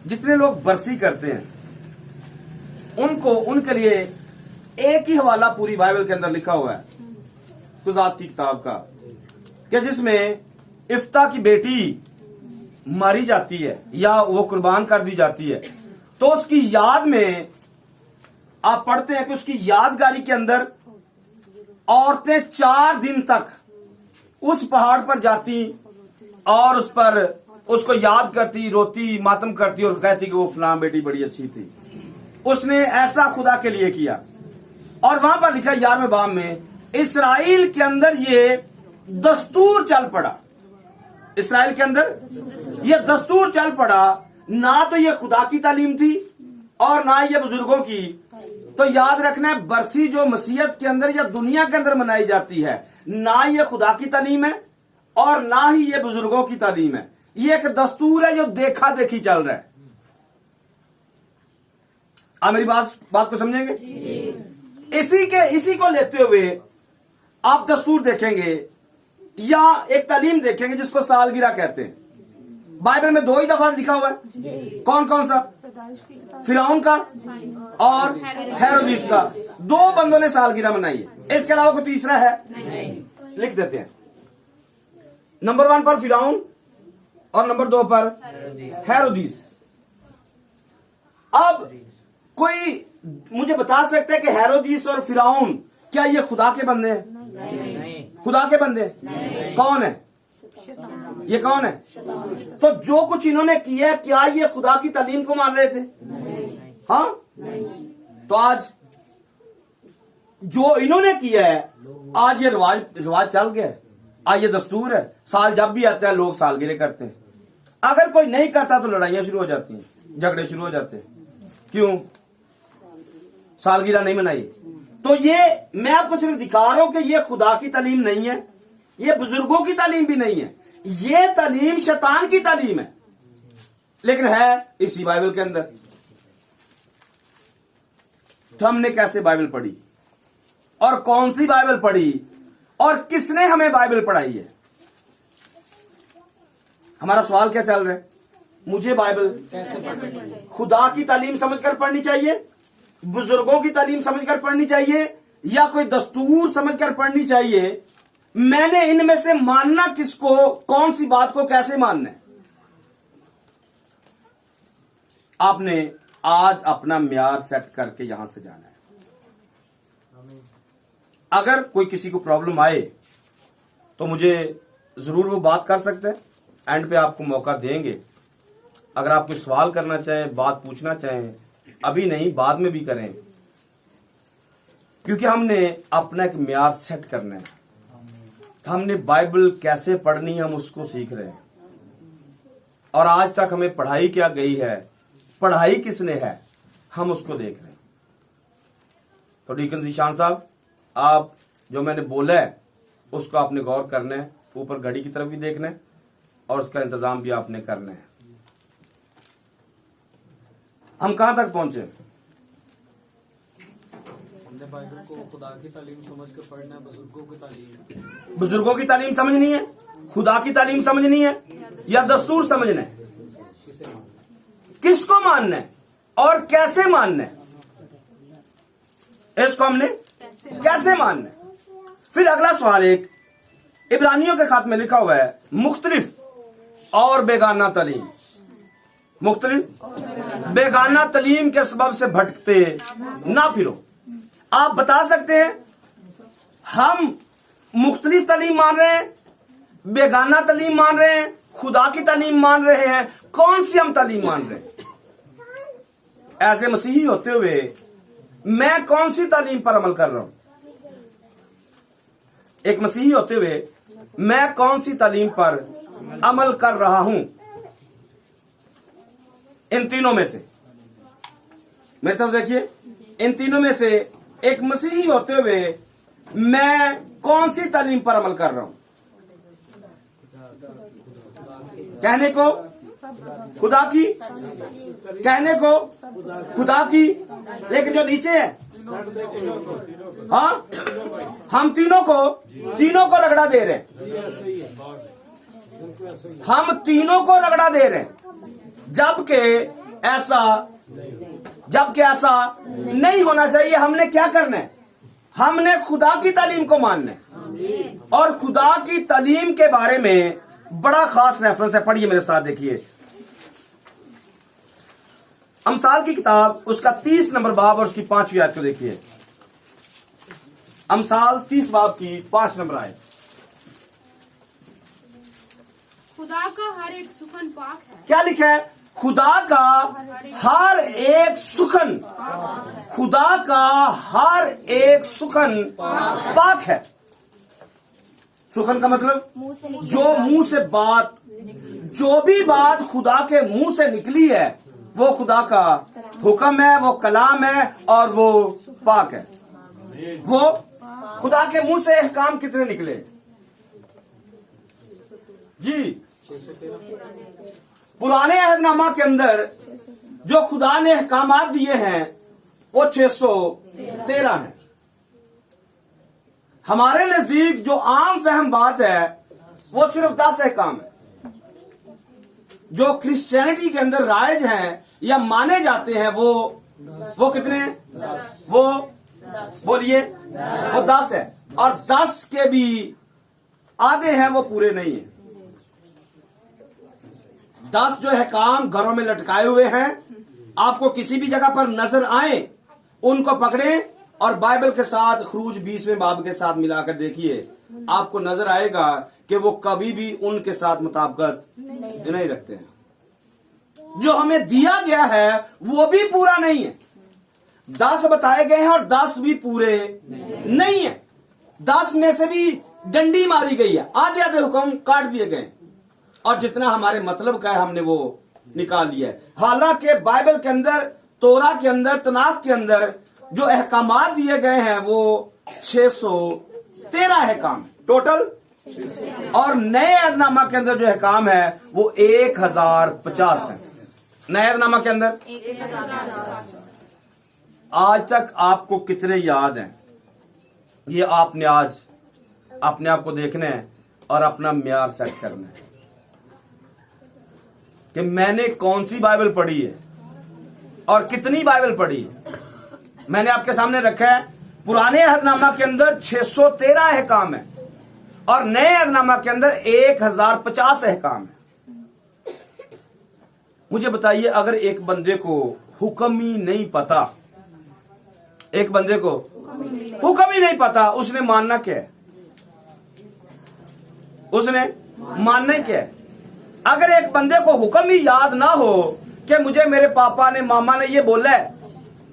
जितने लोग बरसी करते हैं उनके लिए एक ही हवाला पूरी बाइबल के अंदर लिखा हुआ है, कुज़ात की किताब का, कि जिसमें इफ्ता की बेटी मारी जाती है या वो कुर्बान कर दी जाती है, तो उसकी याद में आप पढ़ते हैं कि उसकी यादगारी के अंदर औरतें 4 दिन तक उस पहाड़ पर जाती और उस पर उसको याद करती, रोती, मातम करती और कहती कि वो फलां बेटी बड़ी अच्छी थी। उसने ऐसा खुदा के लिए किया। और वहां पर लिखा 11वें बाब में, इस्राएल के अंदर ये दस्तूर चल पड़ा। इस्राएल के अंदर ये दस्तूर चल पड़ा। ना तो ये खुदा की तालीम थी और ना ये बुजुर्गों की। तो याद रखना है, बरसी जो मसीहत के अंदर या दुनिया के अंदर मनाई जाती है, ना ये खुदा की तालीम है और ना ही ये बुजुर्गों की तालीम है। ये एक दस्तूर है जो देखा देखी चल रहा है। आप मेरी बात को समझेंगे? इसी को लेते हुए आप दस्तूर देखेंगे या एक तालीम देखेंगे जिसको सालगिरह कहते हैं। बाइबल में 2 ही दफा लिखा हुआ है। कौन कौन सा? फिरौन का और हेरोदिस का। 2 बंदों ने सालगिरह मनाई है। इसके अलावा कोई तीसरा है? लिख देते हैं। नंबर 1 पर फिरौन और नंबर 2 पर हेरोदिस। अब कोई मुझे बता सकता है कि हेरोदिस और फिरौन क्या ये खुदा के बंदे हैं? नहीं। खुदा के बंदे? कौन है ये? कौन है? तो जो कुछ इन्होंने किया, क्या ये खुदा की तालीम को मान रहे थे? हाँ। तो आज जो इन्होंने किया है, आज ये रिवाज चल गया है। आज ये दस्तूर है। साल जब भी आता है लोग सालगिरह करते हैं। अगर कोई नहीं करता तो लड़ाइयां शुरू हो जाती हैं, झगड़े शुरू हो जाते हैं। क्यों? सालगिरह नहीं मनाई। तो ये मैं आपको सिर्फ दिखा रहा हूं कि ये खुदा की तालीम नहीं है, ये बुजुर्गों की तालीम भी नहीं है, ये तालीम शैतान की तालीम है, लेकिन है इसी बाइबल के अंदर। तो हमने कैसे बाइबल पढ़ी और कौन सी बाइबल पढ़ी और किसने हमें बाइबल पढ़ाई है? हमारा सवाल क्या चल रहा है? मुझे बाइबल कैसे पढ़नी चाहिए? खुदा की तालीम समझकर पढ़नी चाहिए, बुजुर्गों की तालीम समझकर पढ़नी चाहिए, या कोई दस्तूर समझकर पढ़नी चाहिए? मैंने इनमें से मानना किसको, कौन सी बात को कैसे मानना है? आपने आज अपना म्यार सेट करके यहां से जाना है। अगर कोई किसी को प्रॉब्लम आए तो मुझे जरूर वो बात कर सकते हैं। एंड पे आपको मौका देंगे। अगर आप कोई सवाल करना चाहें, बात पूछना चाहें, अभी नहीं बाद में भी करें, क्योंकि हमने अपना एक म्यार सेट करना है। हमने बाइबल कैसे पढ़नी है हम उसको सीख रहे हैं। और आज तक हमें पढ़ाई क्या गई है, पढ़ाई किसने है, हम उसको देख रहे हैं। तो डीकन जीशान साहब, आप जो मैंने बोला है उसको आपने गौर करना है, ऊपर घड़ी की तरफ भी देखना है और उसका इंतजाम भी आपने करना है। हम कहां तक पहुंचे? हमने बाइबल को खुदा की तालीम समझ कर पढ़ना है, बुजुर्गों की तालीम। बुजुर्गों की तालीम समझनी है, खुदा की तालीम समझनी है, या दस्तूर समझना है? किसको मानना है और कैसे मानना है, इसको हमने कैसे मानना है। फिर अगला सवाल, एक इब्रानियों के खात में लिखा हुआ है, मुख्तलिफ और बेगाना तालीम। मुख्तलिफ बेगाना तालीम के सबब से भटकते ना फिरो। आप बता सकते हैं हम मुख्तलिफ तालीम मान रहे हैं, बेगाना तालीम मान रहे हैं, खुदा की तालीम मान रहे हैं? कौन सी हम तालीम मान रहे हैं? ऐसे मसीही होते हुए मैं कौन सी तालीम पर अमल कर रहा हूं? एक मसीही होते हुए मैं कौन सी तालीम पर अमल कर रहा हूं? इन तीनों में से, मेरी तरफ देखिए, इन तीनों में से एक मसीही होते हुए मैं कौन सी तालीम पर अमल कर रहा हूं? कहने को खुदा की, कहने को खुदा की, लेकिन जो नीचे है, हाँ, हम तीनों को रगड़ा दे रहे हैं। हम तीनों को रगड़ा दे रहे हैं, जबकि ऐसा नहीं होना चाहिए। हमने क्या करना है? हमने खुदा की तालीम को मानना है। और खुदा की तालीम के बारे में बड़ा खास रेफरेंस है, पढ़िए मेरे साथ, देखिए अमसाल की किताब, उसका 30 नंबर बाब और उसकी 5वीं आयत को देखिए। अमसाल 30 बाब की 5 नंबर आयत। खुदा का हर एक सुखन पाक है। क्या लिखा है? खुदा का हर एक सुखन, खुदा का हर एक सुखन पाक है। सुखन का मतलब जो मुंह से बात, जो भी बात खुदा के मुंह से निकली है वो खुदा का हुक्म है, वो कलाम है और वो पाक है। वो खुदा के मुंह से अहकाम कितने निकले जी? पुराने अहदनामा के अंदर जो खुदा ने अहकामात दिए हैं वो 613 हैं। हमारे नजदीक जो आम फहम बात है वो सिर्फ 10 अहकाम है। जो क्रिश्चियनिटी के अंदर राइज हैं या माने जाते हैं वो कितने हैं? वो बोलिए, वो 10 है। और 10 के भी आधे हैं वो पूरे नहीं है। 10 जो है काम घरों में लटकाए हुए हैं, आपको किसी भी जगह पर नजर आए उनको पकड़े और बाइबल के साथ खरूज 20वें बाब के साथ मिलाकर देखिए, आपको नजर आएगा कि वो कभी भी उनके साथ मुताबिकत नहीं रखते हैं। जो हमें दिया गया है वो भी पूरा नहीं है। 10 बताए गए हैं और 10 भी पूरे नहीं है। 10 में से भी डंडी मारी गई है, आधे आधे हुक्म काट दिए गए और जितना हमारे मतलब का है हमने वो निकाल लिया है। हालांकि बाइबल के अंदर, तोरा के अंदर, तनाख के अंदर जो अहकामात दिए गए हैं वो 613 अहकाम टोटल, और नए अहदनामा के अंदर जो अहकाम है वो 1050 है। नए अहदनामा के अंदर आज तक आपको कितने याद हैं? ये आपने आज अपने आप को देखना है और अपना म्यार सेट करना है कि मैंने कौन सी बाइबल पढ़ी है और कितनी बाइबल पढ़ी है। मैंने आपके सामने रखा है, पुराने अहदनामा के अंदर 613 अहकाम है और नए अहदनामा के अंदर 1050 अहकाम है। मुझे बताइए, अगर एक बंदे को हुक्म ही नहीं पता, एक बंदे को हुक्म ही नहीं पता, उसने मानना क्या है? उसने मानना क्या है? अगर एक बंदे को हुक्म ही याद ना हो कि मुझे मेरे पापा ने, मामा ने ये बोला है,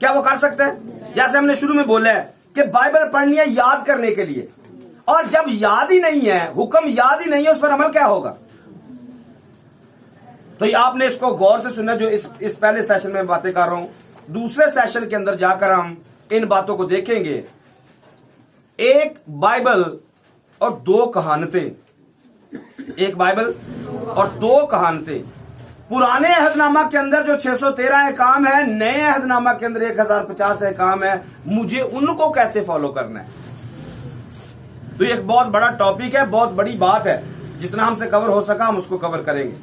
क्या वो कर सकते हैं? जैसे हमने शुरू में बोला है कि बाइबल पढ़नी है याद करने के लिए, और जब याद ही नहीं है, हुक्म याद ही नहीं है, उस पर अमल क्या होगा? तो ये आपने इसको गौर से सुनना। जो इस पहले सेशन में बातें कर रहा हूं, दूसरे सेशन के अंदर जाकर हम इन बातों को देखेंगे। एक बाइबल और 2 कहानतें, एक बाइबल और 2 कहानतें। पुराने अहदनामा के अंदर जो 613 अहकाम है, नए अहदनामा के अंदर 1050 अहकाम है, मुझे उनको कैसे फॉलो करना है? तो ये एक बहुत बड़ा टॉपिक है, बहुत बड़ी बात है। जितना हमसे कवर हो सका हम उसको कवर करेंगे।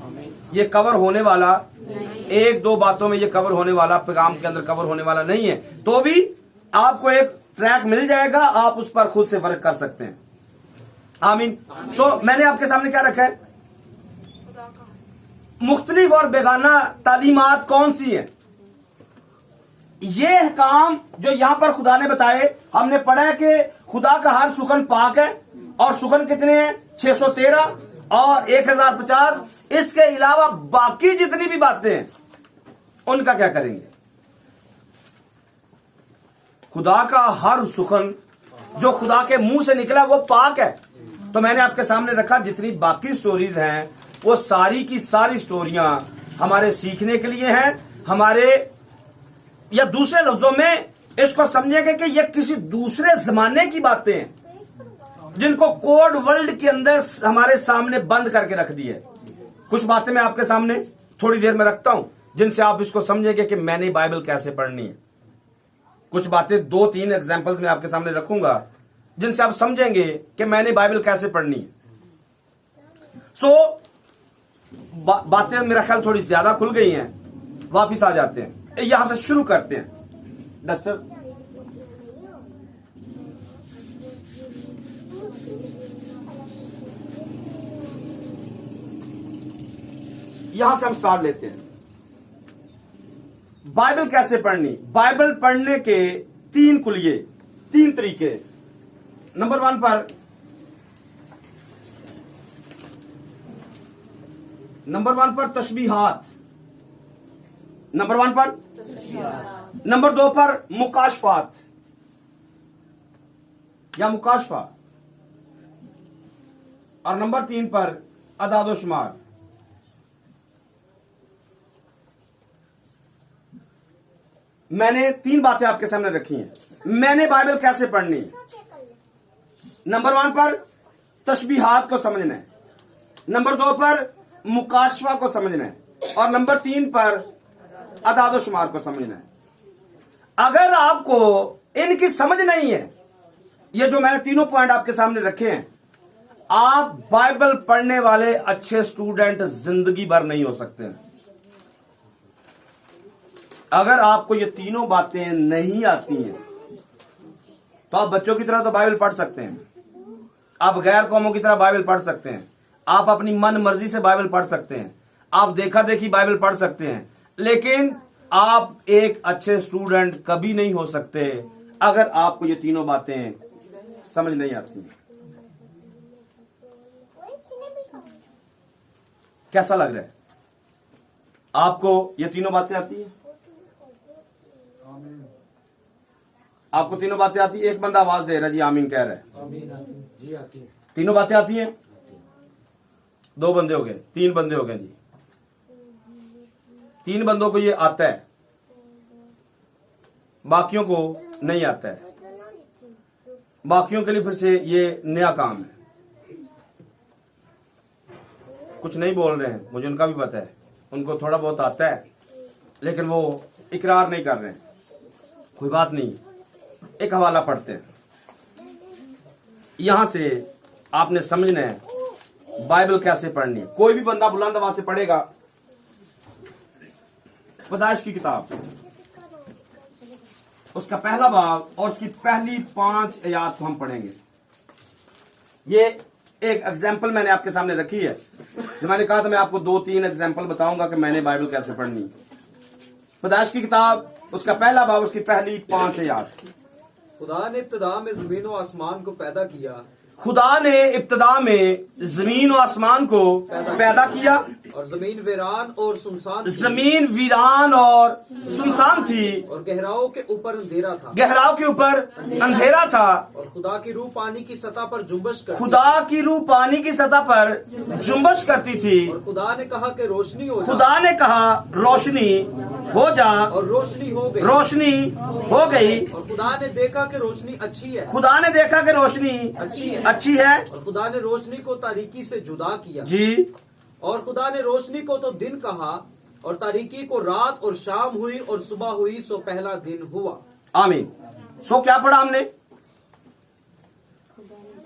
ये कवर होने वाला 1-2 बातों में, ये कवर होने वाला पैगाम के अंदर कवर होने वाला नहीं है। तो भी आपको एक ट्रैक मिल जाएगा, आप उस पर खुद से वर्क कर सकते हैं। आमीन। मैंने आपके सामने क्या रखा है? मुख्तलिफ और बेगाना तालीमात कौन सी है? ये काम जो यहां पर खुदा ने बताए, हमने पढ़ा है कि खुदा का हर सुखन पाक है, और सुखन कितने हैं? 613 और 1050। इसके अलावा बाकी जितनी भी बातें हैं उनका क्या करेंगे? खुदा का हर सुखन जो खुदा के मुंह से निकला वो पाक है। तो मैंने आपके सामने रखा, जितनी बाकी स्टोरीज हैं वो सारी की सारी स्टोरियां हमारे सीखने के लिए हैं, हमारे, या दूसरे लफ्जों में इसको समझेंगे कि ये किसी दूसरे जमाने की बातें हैं जिनको कोड वर्ल्ड के अंदर हमारे सामने बंद करके रख दी है। कुछ बातें मैं आपके सामने थोड़ी देर में रखता हूं जिनसे आप इसको समझेंगे कि मैंने बाइबल कैसे पढ़नी है। कुछ बातें 2-3 एग्जाम्पल्स में आपके सामने रखूंगा जिनसे आप समझेंगे कि मैंने बाइबल कैसे पढ़नी है। बातें मेरा ख्याल थोड़ी ज्यादा खुल गई हैं, वापिस आ जाते हैं, यहां से शुरू करते हैं। डस्टर, यहां से हम स्टार्ट लेते हैं। बाइबल कैसे पढ़नी? बाइबल पढ़ने के 3 कुलिये, 3 तरीके। नंबर 1 पर नंबर 1 पर तशबीहात, नंबर 1 पर, नंबर 2 पर मुकाशफात या मुकाशफा, और नंबर 3 पर अदादोशुमार। मैंने 3 बातें आपके सामने रखी हैं। मैंने बाइबल कैसे पढ़नी है। नंबर 1 पर तशबीहात को समझना है, नंबर 2 पर मुकाशफा को समझना है, और नंबर 3 पर अदादोशुमार को समझना है। अगर आपको इनकी समझ नहीं है, ये जो मैंने तीनों पॉइंट आपके सामने रखे हैं, आप बाइबल पढ़ने वाले अच्छे स्टूडेंट जिंदगी भर नहीं हो सकते हैं। अगर आपको ये तीनों बातें नहीं आती हैं तो आप बच्चों की तरह तो बाइबल पढ़ सकते हैं, आप गैर कौमों की तरह बाइबल पढ़ सकते हैं, आप अपनी मन मर्जी से बाइबल पढ़ सकते हैं, आप देखा देखी बाइबल पढ़ सकते हैं, लेकिन आप एक अच्छे स्टूडेंट कभी नहीं हो सकते अगर आपको ये तीनों बातें समझ नहीं आती हैं। कैसा लग रहा है आपको? ये तीनों बातें आती हैं? आपको तीनों बातें आती है? एक बंदा आवाज दे रहा है जी, आमीन कह रहा है। जी आती है। तीनों बातें आती हैं? 2 बंदे हो गए, 3 बंदे हो गए जी। 3 बंदों को ये आता है, बाकियों को नहीं आता है। बाकियों के लिए फिर से ये नया काम है। कुछ नहीं बोल रहे हैं, मुझे उनका भी पता है, उनको थोड़ा बहुत आता है, लेकिन वो इकरार नहीं कर रहे हैं। कोई बात नहीं, एक हवाला पढ़ते हैं। यहां से आपने समझना है बाइबल कैसे पढ़नी है। कोई भी बंदा बुलंद आवाज से पढ़ेगा। पैदाइश की किताब, उसका पहला बाब और उसकी पहली 5 आयत को हम पढ़ेंगे। ये एक एग्जाम्पल मैंने आपके सामने रखी है। जो मैंने कहा था मैं आपको 2-3 एग्जाम्पल बताऊंगा कि मैंने बाइबल कैसे पढ़नी। पैदाइश की किताब, उसका पहला बाब, उसकी पहली 5 आयत। खुदा ने इब्तिदा में जमीन और आसमान को पैदा किया, खुदा ने इब्तिदा में जमीन और आसमान को पैदा किया, और जमीन वीरान और सुनसान थी, जमीन वीरान और सुनसान थी, और गहराओं के ऊपर अंधेरा था, गहराओं के ऊपर अंधेरा था, और खुदा की रूह पानी की सतह पर जुम्बश करती, खुदा की रूह पानी की सतह पर जुम्बश करती थी। और खुदा ने कहा कि रोशनी हो जा, खुदा ने कहा रोशनी हो जा, और रोशनी हो गई, रोशनी हो गई। और खुदा ने देखा कि रोशनी अच्छी है, खुदा ने देखा कि रोशनी अच्छी है, और खुदा ने रोशनी को तारीकी से जुदा किया जी। और खुदा ने रोशनी को तो दिन कहा, और तारीकी को रात, और शाम हुई और सुबह हुई, सो पहला दिन हुआ। आमीन। सो क्या पढ़ा हमने?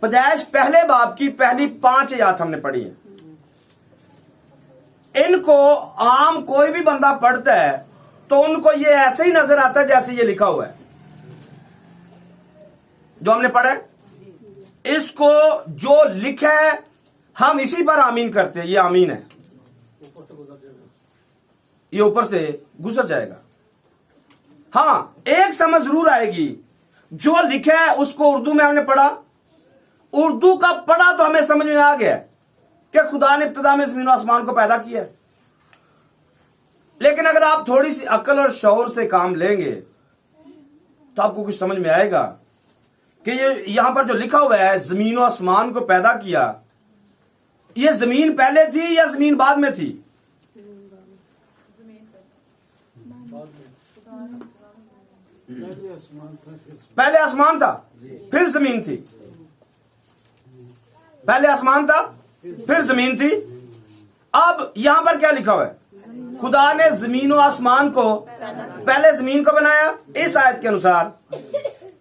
पैदाइश पहले बाब की पहली 5 आयत हमने पढ़ी है। इनको आम कोई भी बंदा पढ़ता है तो उनको ये ऐसे ही नजर आता है जैसे ये लिखा हुआ है जो हमने पढ़ा है। इसको जो लिखा है हम इसी पर आमीन करते हैं। ये आमीन है, ये ऊपर से गुजर जाएगा। हाँ, एक समझ जरूर आएगी, जो लिखा है उसको उर्दू में हमने पढ़ा, उर्दू का पढ़ा तो हमें समझ में आ गया कि खुदा ने इब्तिदा में जमीन और आसमान को पैदा किया। लेकिन अगर आप थोड़ी सी अक्ल और शौर से काम लेंगे तो आपको कुछ समझ में आएगा कि ये यहां पर जो लिखा हुआ है जमीन और आसमान को पैदा किया, ये जमीन पहले थी या जमीन बाद में थी? पहले आसमान था फिर जमीन थी। पहले आसमान था फिर जमीन थी। अब यहां पर क्या लिखा हुआ है? खुदा ने जमीन और आसमान को, पहले जमीन को बनाया इस आयत के अनुसार,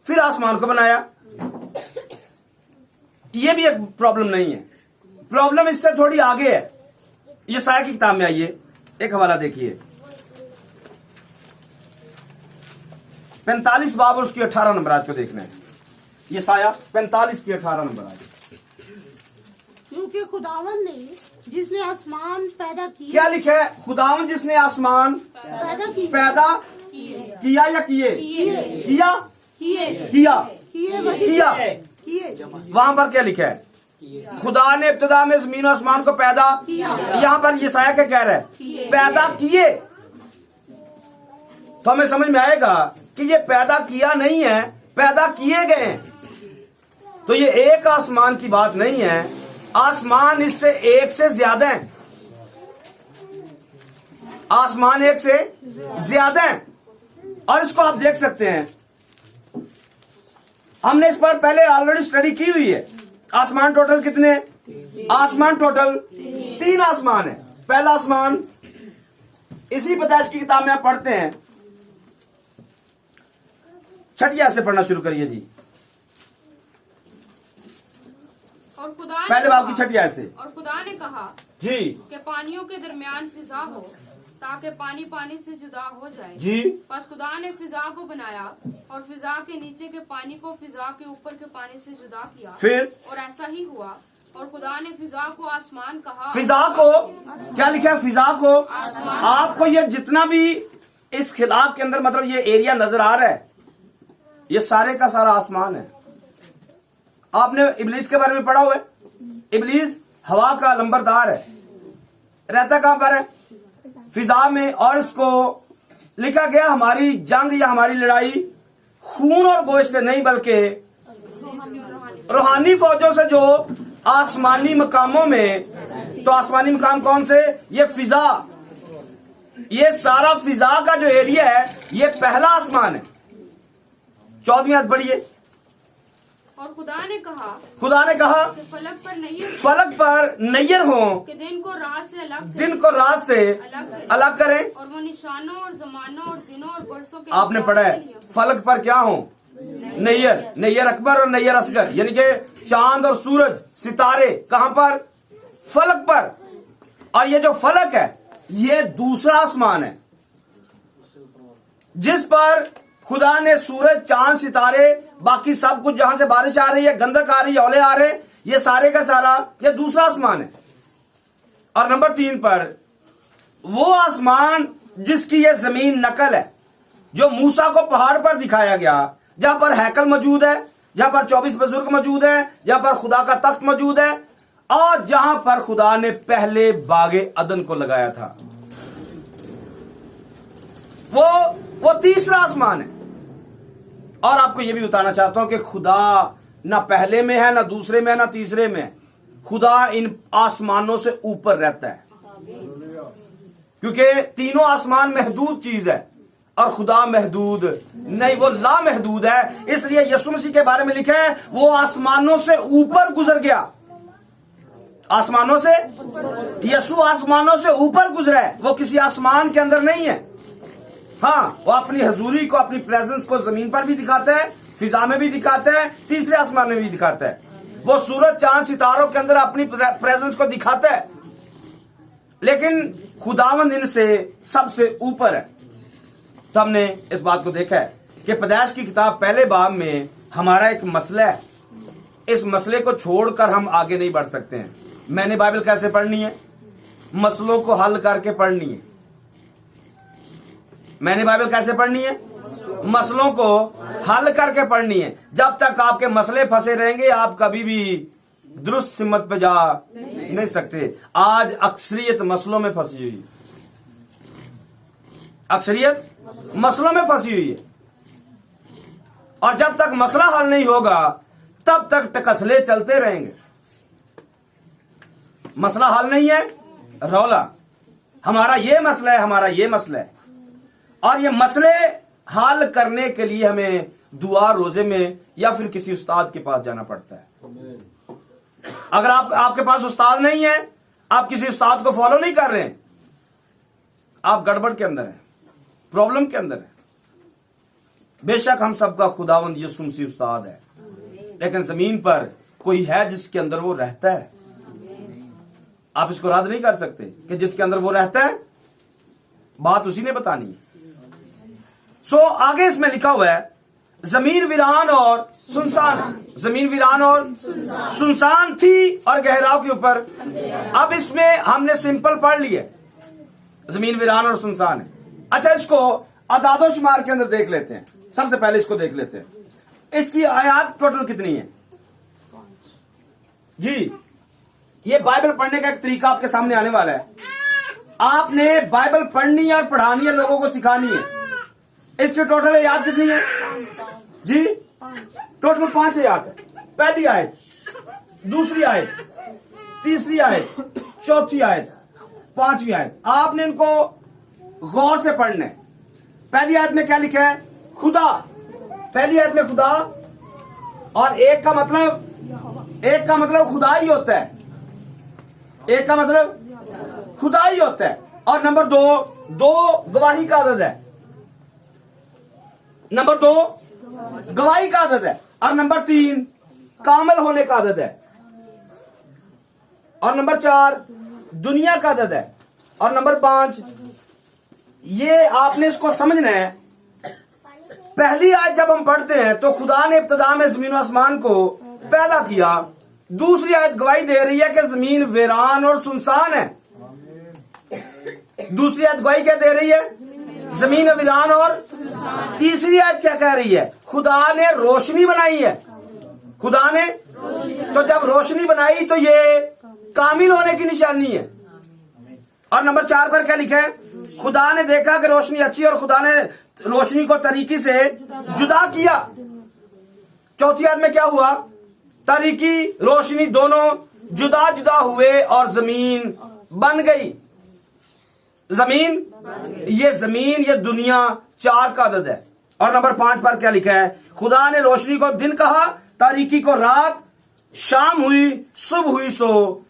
फिर आसमान को बनाया। यह भी एक प्रॉब्लम नहीं है, प्रॉब्लम इससे थोड़ी आगे है। यशायाह की किताब में आइए, एक हवाला देखिए, 45 बाब और उसकी 18 नंबर आज को देखना है। यशायाह 45 की 18 नंबर आज। क्योंकि खुदावन ने जिसने आसमान पैदा किया, क्या लिखा है? खुदावन जिसने आसमान पैदा किया, किया या किए? किया किए किया किए वही किया। किए। वहां पर क्या लिखा है? खुदा ने इब्तिदा में जमीन और आसमान को पैदा किया। यहां पर यशायाह क्या कह रहा है? पैदा किए। तो हमें समझ में आएगा कि ये पैदा किया नहीं है, पैदा किए गए हैं। तो ये एक आसमान की बात नहीं है, आसमान इससे एक से ज्यादा है। आसमान एक से ज्यादा है। और इसको आप देख सकते हैं, हमने इस पर पहले ऑलरेडी स्टडी की हुई है। आसमान टोटल कितने? आसमान टोटल 3 आसमान है। पहला आसमान इसी पैदाइश की किताब में आप पढ़ते हैं। छठी आयत से पढ़ना शुरू करिए जी, और खुदा ने पहले बाब की कहा- छठी आयत से। और खुदा ने कहा जी कि पानियों के दरमियान फिजा हो, ताकि पानी पानी से जुदा हो जाए। जी बस खुदा ने फिजा को बनाया और फिजा के नीचे के पानी को फिजा के ऊपर के पानी से जुदा किया। फिर और ऐसा ही हुआ। और खुदा ने फिजा को आसमान कहा। फिजा को क्या लिखा है? फिजा को। आपको ये जितना भी इस खिलाफ के अंदर मतलब ये एरिया नजर आ रहा है, ये सारे का सारा आसमान है। आपने इबलीस के बारे में पढ़ा हुआ है। इबलीस हवा का लंबरदार है, रहता कहां पर है? फिजा में। और इसको लिखा गया हमारी जंग या हमारी लड़ाई खून और गोश्त से नहीं, बल्कि रूहानी फौजों से जो आसमानी मकामों में। तो आसमानी मकाम कौन से? ये फिजा। ये सारा फिजा का जो एरिया है, ये पहला आसमान है। 14वीं आयत बढ़िए। और खुदा ने कहा खुदा ने कहा कि फलक पर नैयर फलक पर नैयर हो, कि दिन को रात से अलग दिन को रात से अलग करें। और वो निशानों और जमानों और दिनों और वर्षों के आपने पढ़ा है फलक पर क्या हो? नैयर। नैयर अकबर और नैयर असगर, यानी कि चांद और सूरज, सितारे कहां पर? फलक पर। और ये जो फलक है, ये दूसरा आसमान है जिस पर खुदा ने सूरज, चांद, सितारे, बाकी सब कुछ, जहां से बारिश आ रही है, गंधक आ रही है, ओले आ रहे, ये सारे का सारा ये दूसरा आसमान है। और नंबर 3 पर वो आसमान जिसकी ये जमीन नकल है, जो मूसा को पहाड़ पर दिखाया गया, जहां पर हैकल मौजूद है, जहां पर 24 बुजुर्ग मौजूद है, जहां पर खुदा का तख्त मौजूद है, और जहां पर खुदा ने पहले बागे अदन को लगाया था। वो तीसरा आसमान है। और आपको यह भी बताना चाहता हूं कि खुदा ना पहले में है, ना दूसरे में है, ना तीसरे में है। खुदा इन आसमानों से ऊपर रहता है, क्योंकि तीनों आसमान महदूद चीज है और खुदा महदूद नहीं, वो लामहदूद है। इसलिए यीशु मसीह के बारे में लिखा है वो आसमानों से ऊपर गुजर गया। आसमानों से, यीशु आसमानों से ऊपर गुजरा है, वो किसी आसमान के अंदर नहीं है। हाँ, वो अपनी हजूरी को, अपनी प्रेजेंस को जमीन पर भी दिखाता है, फिजा में भी दिखाता है, तीसरे आसमान में भी दिखाता है। वो सूरज, चांद, सितारों के अंदर अपनी प्रेजेंस को दिखाता है, लेकिन खुदावंद इनसे सबसे ऊपर है। तो हमने इस बात को देखा है कि पैदाइश की किताब पहले बाब में हमारा एक मसला है। इस मसले को छोड़कर हम आगे नहीं बढ़ सकते हैं। मैंने बाइबल कैसे पढ़नी है? मसलों को हल करके पढ़नी है। मैंने बाइबल कैसे पढ़नी है? मसलों को हल करके पढ़नी है। जब तक आपके मसले फंसे रहेंगे, आप कभी भी दुरुस्त सिमत पे जा नहीं सकते। आज अक्सरियत मसलों में फंसी हुई है, अक्सरियत मसलों में फंसी हुई है। और जब तक मसला हल नहीं होगा, तब तक टकसले चलते रहेंगे। मसला हल नहीं है, रौला, हमारा ये मसला है, हमारा ये मसला है। और ये मसले हल करने के लिए हमें दुआ, रोजे में या फिर किसी उस्ताद के पास जाना पड़ता है। अगर आपके पास उस्ताद नहीं है, आप किसी उस्ताद को फॉलो नहीं कर रहे हैं, आप गड़बड़ के अंदर हैं, प्रॉब्लम के अंदर है। बेशक हम सबका खुदावंद यीशु मसीह उस्ताद है, लेकिन जमीन पर कोई है जिसके अंदर वो रहता है। आप इसको रद्द नहीं कर सकते कि जिसके अंदर वो रहता है, बात उसी ने बतानी है। आगे इसमें लिखा हुआ है जमीन वीरान और सुनसान है। जमीन वीरान और सुनसान थी और गहराव के ऊपर। अब इसमें हमने सिंपल पढ़ लिया, जमीन वीरान और सुनसान है। अच्छा, इसको अदादो शुमार के अंदर देख लेते हैं। सबसे पहले इसको देख लेते हैं, इसकी आयात टोटल कितनी है? जी, ये बाइबल पढ़ने का एक तरीका आपके सामने आने वाला है। आपने बाइबल पढ़नी और पढ़ानी है, लोगों को सिखानी है। इसकी टोटल आयत कितनी है जी? टोटल 5 आयत है। पहली आयत, दूसरी आयत, तीसरी आयत, चौथी आयत, 5वीं आयत। आपने इनको गौर से पढ़ना है। पहली आयत में क्या लिखा है? खुदा। पहली आयत में खुदा, और एक का मतलब खुदा ही होता है। एक का मतलब खुदा ही होता है। और नंबर 2 गवाही का आदत है। नंबर 2 गवाही का आदत है। और नंबर 3 कामल होने का आदत है। और नंबर 4 दुनिया का आदत है। और नंबर 5, ये आपने इसको समझना है। पहली आयत जब हम पढ़ते हैं तो खुदा ने इब्तिदा में जमीन और आसमान को पैदा किया। दूसरी आयत गवाही दे रही है कि जमीन वीरान और सुनसान है। दूसरी आयत गवाही क्या दे रही है? जमीन वीरान और तीसरी आयत क्या कह रही है? खुदा ने रोशनी बनाई है। खुदा ने, तो जब रोशनी बनाई तो ये कामिल होने की निशानी है। और नंबर 4 पर क्या लिखा है? खुदा ने देखा कि रोशनी अच्छी, और खुदा ने रोशनी को तरीकी से जुदा किया। चौथी आयत में क्या हुआ? तारीकी रोशनी दोनों जुदा जुदा हुए और जमीन बन गई। जमीन, ये दुनिया 4 का अदद है। और नंबर 5 पर क्या लिखा है? खुदा ने रोशनी को दिन कहा, तारीकी को रात, शाम हुई, सुबह हुई, सो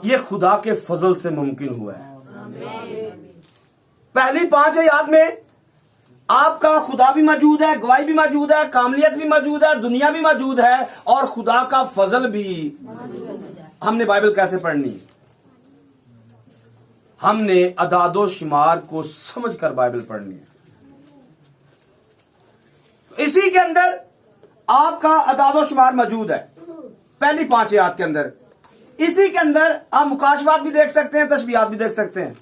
ये खुदा के फजल से मुमकिन हुआ है। पहली 5 आयत में आपका खुदा भी मौजूद है, गवाही भी मौजूद है, कामलियत भी मौजूद है, दुनिया भी मौजूद है, और खुदा का फजल भी। हमने बाइबल कैसे पढ़नी? हमने अदादो शुमार को समझकर बाइबल पढ़नी है। इसी के अंदर आपका अदादो शुमार मौजूद है, पहली 5 आयत के अंदर। इसी के अंदर आप मुकाशवात भी देख सकते हैं, तशबीहात भी देख सकते हैं।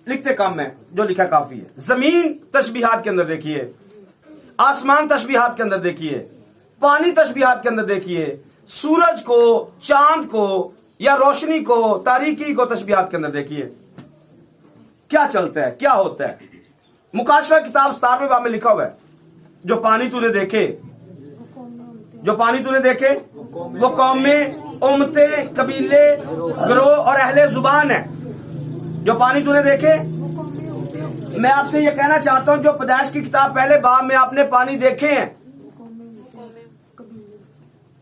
लिखते कम है, जो लिखा काफी है। जमीन तशबीहात के अंदर देखिए, आसमान तशबीहात के अंदर देखिए, पानी तशबीहात के अंदर देखिए, सूरज को, चांद को या रोशनी को, तारीकी को तशबीहात के अंदर देखिए। क्या चलता है, क्या होता है? मुकाशवा किताब 17वें बाब में लिखा हुआ है, जो पानी तूने देखे, वो कौमें, उम्मतें, कबीले, गिरोह और अहले जुबान है। जो पानी तूने देखे, मैं आपसे ये कहना चाहता हूं, जो पैदाइश की किताब पहले बाब में आपने पानी देखे हैं,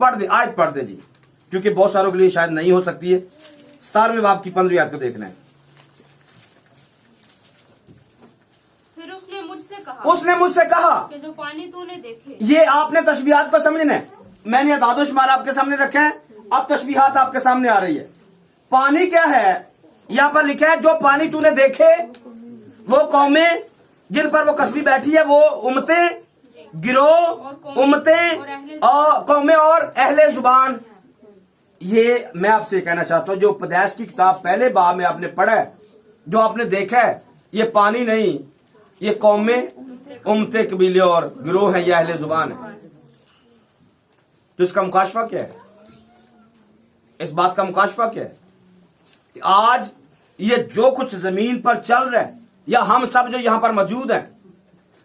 पढ़ दे, आज पढ़ दे जी, क्योंकि बहुत सारों के लिए शायद नहीं हो सकती है। 17वें बाब की 15वीं आयत को देखना है। फिर उसने मुझसे कहा कि जो पानी तूने देखे। ये आपने तशबीहात को समझना है। मैंने अदादो शुमार आपके सामने रखे हैं, अब तशबीहात आपके सामने आ रही है। पानी क्या है? यहां पर लिखा है, जो पानी तूने देखे वो कौमें जिन पर वो कस्बी बैठी है, वो उम्मतें, गिरोह, उम्मतें और कौमें और अहले जुबान। ये मैं आपसे कहना चाहता हूं, जो पैदाइश की किताब पहले बाब में आपने पढ़ा है, जो आपने देखा है, ये पानी नहीं, ये कौमें, उम्मतें, कबीले और गिरोह है, या अहले जुबान है। तो इसका मुकाशफा क्या है? इस बात का मुकाशफा क्या है? आज ये जो कुछ जमीन पर चल रहा है, या हम सब जो यहां पर मौजूद हैं,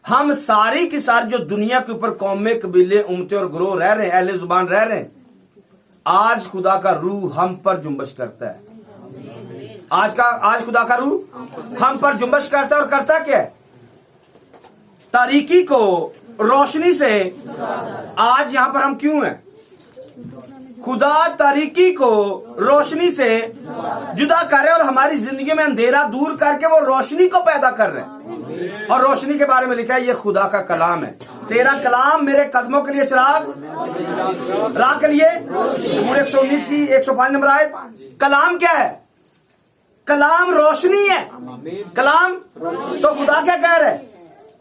हम सारी की सारी जो दुनिया के ऊपर कौमें, कबीले, उम्मतें और गिरोह रह रहे हैं, अहले जुबान रह रहे हैं, आज खुदा का रूह हम पर जुम्बश करता है। आज खुदा का रूह हम पर जुम्बश करता है, और करता क्या है? तारीकी को रोशनी से। आज यहां पर हम क्यों हैं? खुदा तारीकी को रोशनी से जुदा कर रहे, और हमारी जिंदगी में अंधेरा दूर करके वो रोशनी को पैदा कर रहे हैं। और रोशनी के बारे में लिखा है, ये खुदा का कलाम है। तेरा कलाम मेरे कदमों के लिए चिराग, राह के लिए। ज़बूर 119 की 105 नंबर आयत। कलाम क्या है? कलाम रोशनी है। कलाम तो खुदा क्या कह रहा है?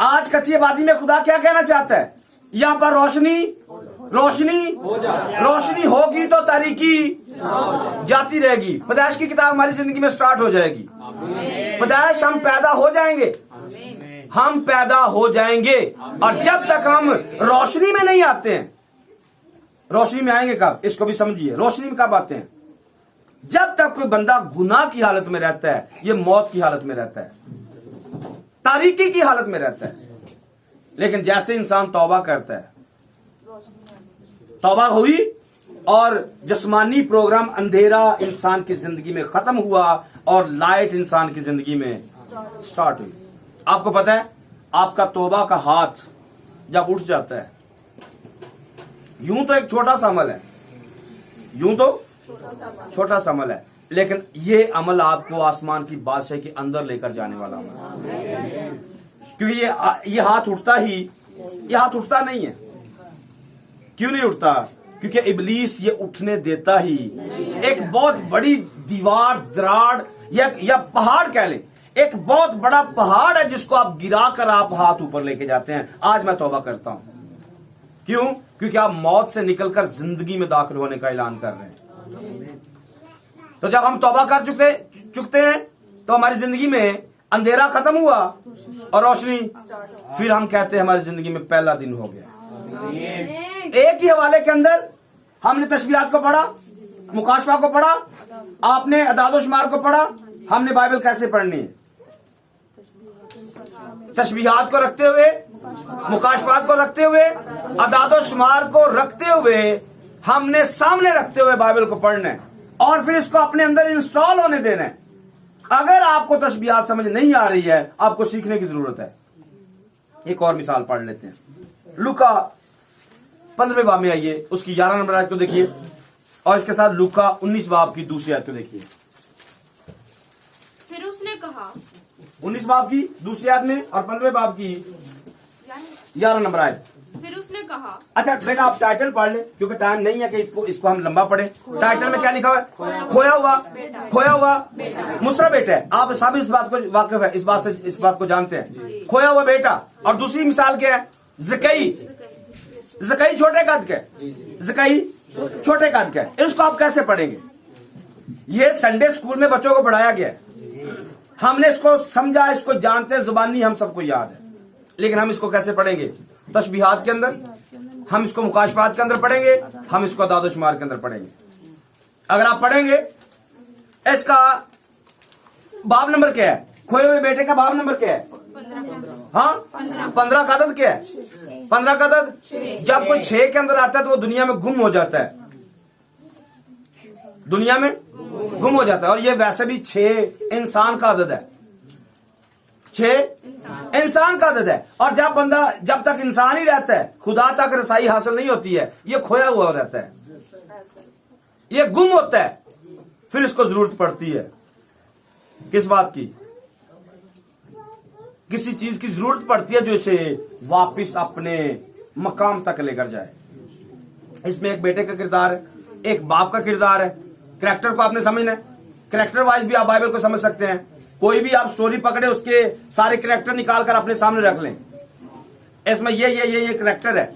आज कच्ची आबादी में खुदा क्या कहना चाहता है? यहां पर रोशनी होगी तो तारीकी जाती रहेगी। पैदाइश की किताब हमारी जिंदगी में स्टार्ट हो जाएगी। पैदाइश, हम पैदा हो जाएंगे, और जब तक हम रोशनी में नहीं आते हैं, रोशनी में आएंगे कब, इसको भी समझिए। रोशनी में कब आते हैं? जब तक कोई बंदा गुनाह की हालत में रहता है, ये मौत की हालत में रहता है, तारीकी की हालत में रहता है। लेकिन जैसे इंसान तौबा करता है, तौबा हुई और जिस्मानी प्रोग्राम अंधेरा इंसान की जिंदगी में खत्म हुआ और लाइट इंसान की जिंदगी में स्टार्ट हुई। आपको पता है, आपका तौबा का हाथ जब उठ जाता है, यूं तो एक छोटा सा अमल है, यूं तो छोटा सा अमल है, लेकिन ये अमल आपको आसमान की बादशाही के अंदर लेकर जाने वाला अमल है। क्योंकि ये हाथ उठता ही, ये हाथ उठता नहीं है। क्यों नहीं उठता? क्योंकि इब्लीस ये उठने देता ही एक बहुत बड़ी दीवार, दराड़ या पहाड़ कह लें, एक बहुत बड़ा पहाड़ है जिसको आप गिरा कर आप हाथ ऊपर लेके जाते हैं। आज मैं तौबा करता हूं। क्यों? क्योंकि आप मौत से निकलकर जिंदगी में दाखिल होने का ऐलान कर रहे हैं। तो जब हम तौबा कर चुकते हैं तो हमारी जिंदगी में अंधेरा खत्म हुआ और रोशनी, फिर हम कहते हैं हमारी जिंदगी में पहला दिन हो गया। एक ही हवाले के अंदर हमने तशबीहात को पढ़ा, मुकाशफा को पढ़ा, आपने अदादो शुमार को पढ़ा। हमने बाइबल कैसे पढ़नी है? तशबीहात को रखते हुए, मुकाशफात को रखते हुए, अदादो शुमार को रखते हुए, हमने सामने रखते हुए बाइबल को पढ़ना है और फिर इसको अपने अंदर इंस्टॉल होने देना है। अगर आपको तशबीहात समझ नहीं आ रही है, आपको सीखने की जरूरत है। एक और मिसाल पढ़ लेते हैं। लूका 15वें बाब में आइए, उसकी 11 नंबर आयत को देखिए और इसके साथ लूका 19 बाब की दूसरी आयत को देखिए। फिर उसने कहा, 19 बाब की दूसरी आयत में और 15वें बाब की 11 नंबर आयत। फिर उसने कहा, अच्छा बेटा आप टाइटल पढ़ ले, क्योंकि टाइम नहीं है कि इसको हम लंबा पढ़े। टाइटल में क्या लिखा हुआ है? खोया हुआ मुसरा बेटा है। आप सब इस बात को वाकिफ है, इस बात को जानते हैं, खोया हुआ बेटा। और दूसरी मिसाल क्या है? ज़कई छोटे कद के, ज़कई छोटे कद के। इसको आप कैसे पढ़ेंगे? ये संडे स्कूल में बच्चों को पढ़ाया गया है, हमने इसको समझा, इसको जानते हैं, जुबानी हम सबको याद है, लेकिन हम इसको कैसे पढ़ेंगे? तशबीहात के अंदर, हम इसको मुकाशफात के अंदर पढ़ेंगे, हम इसको अदादो शुमार के अंदर पढ़ेंगे। अगर आप पढ़ेंगे, इसका बाब नंबर क्या है? खोए हुए बेटे का बाब नंबर क्या है? हाँ, 15 का अदद क्या है? 15 का अदद जब कोई 6 के अंदर आता है तो वो दुनिया में गुम हो जाता है, दुनिया में गुम हो जाता है। और ये वैसे भी 6 इंसान का अदद है, 6 इंसान का अदद है। और जब तक इंसान ही रहता है, खुदा तक रसाई हासिल नहीं होती है, ये खोया हुआ रहता है, ये गुम होता है। फिर इसको जरूरत पड़ती है किस बात की? किसी चीज की जरूरत पड़ती है जो इसे वापस अपने मकाम तक लेकर जाए। इसमें एक बेटे का किरदार है, एक बाप का किरदार है। कैरेक्टर को आपने समझना है, कैरेक्टर वाइज भी आप बाइबल को समझ सकते हैं। कोई भी आप स्टोरी पकड़े, उसके सारे कैरेक्टर निकाल कर अपने सामने रख लें। इसमें ये कैरेक्टर है,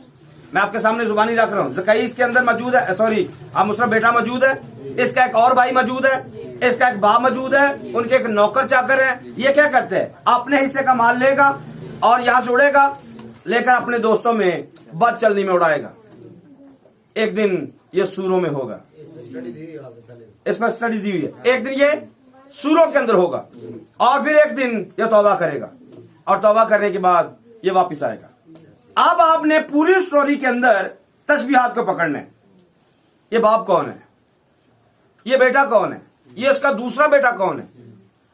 मैं आपके सामने जुबानी रख रहा हूं। ज़कई इसके अंदर मौजूद है, सॉरी अब मुसरा बेटा मौजूद है, इसका एक और भाई मौजूद है, इसका एक बाप मौजूद है, उनके एक नौकर चाकर है। ये क्या करते हैं? अपने हिस्से का माल लेगा और यहां से उड़ेगा, लेकर अपने दोस्तों में बद चलनी में उड़ाएगा। एक दिन ये सूरों में होगा, इस पर स्टडी दी हुई है। एक दिन ये सूरों के अंदर होगा और फिर एक दिन ये तौबा करेगा और तौबा करने के बाद ये वापस आएगा। अब आपने पूरी स्टोरी के अंदर तशबीहात को पकड़ना है। ये बाप कौन है? ये बेटा कौन है? ये इसका दूसरा बेटा कौन है?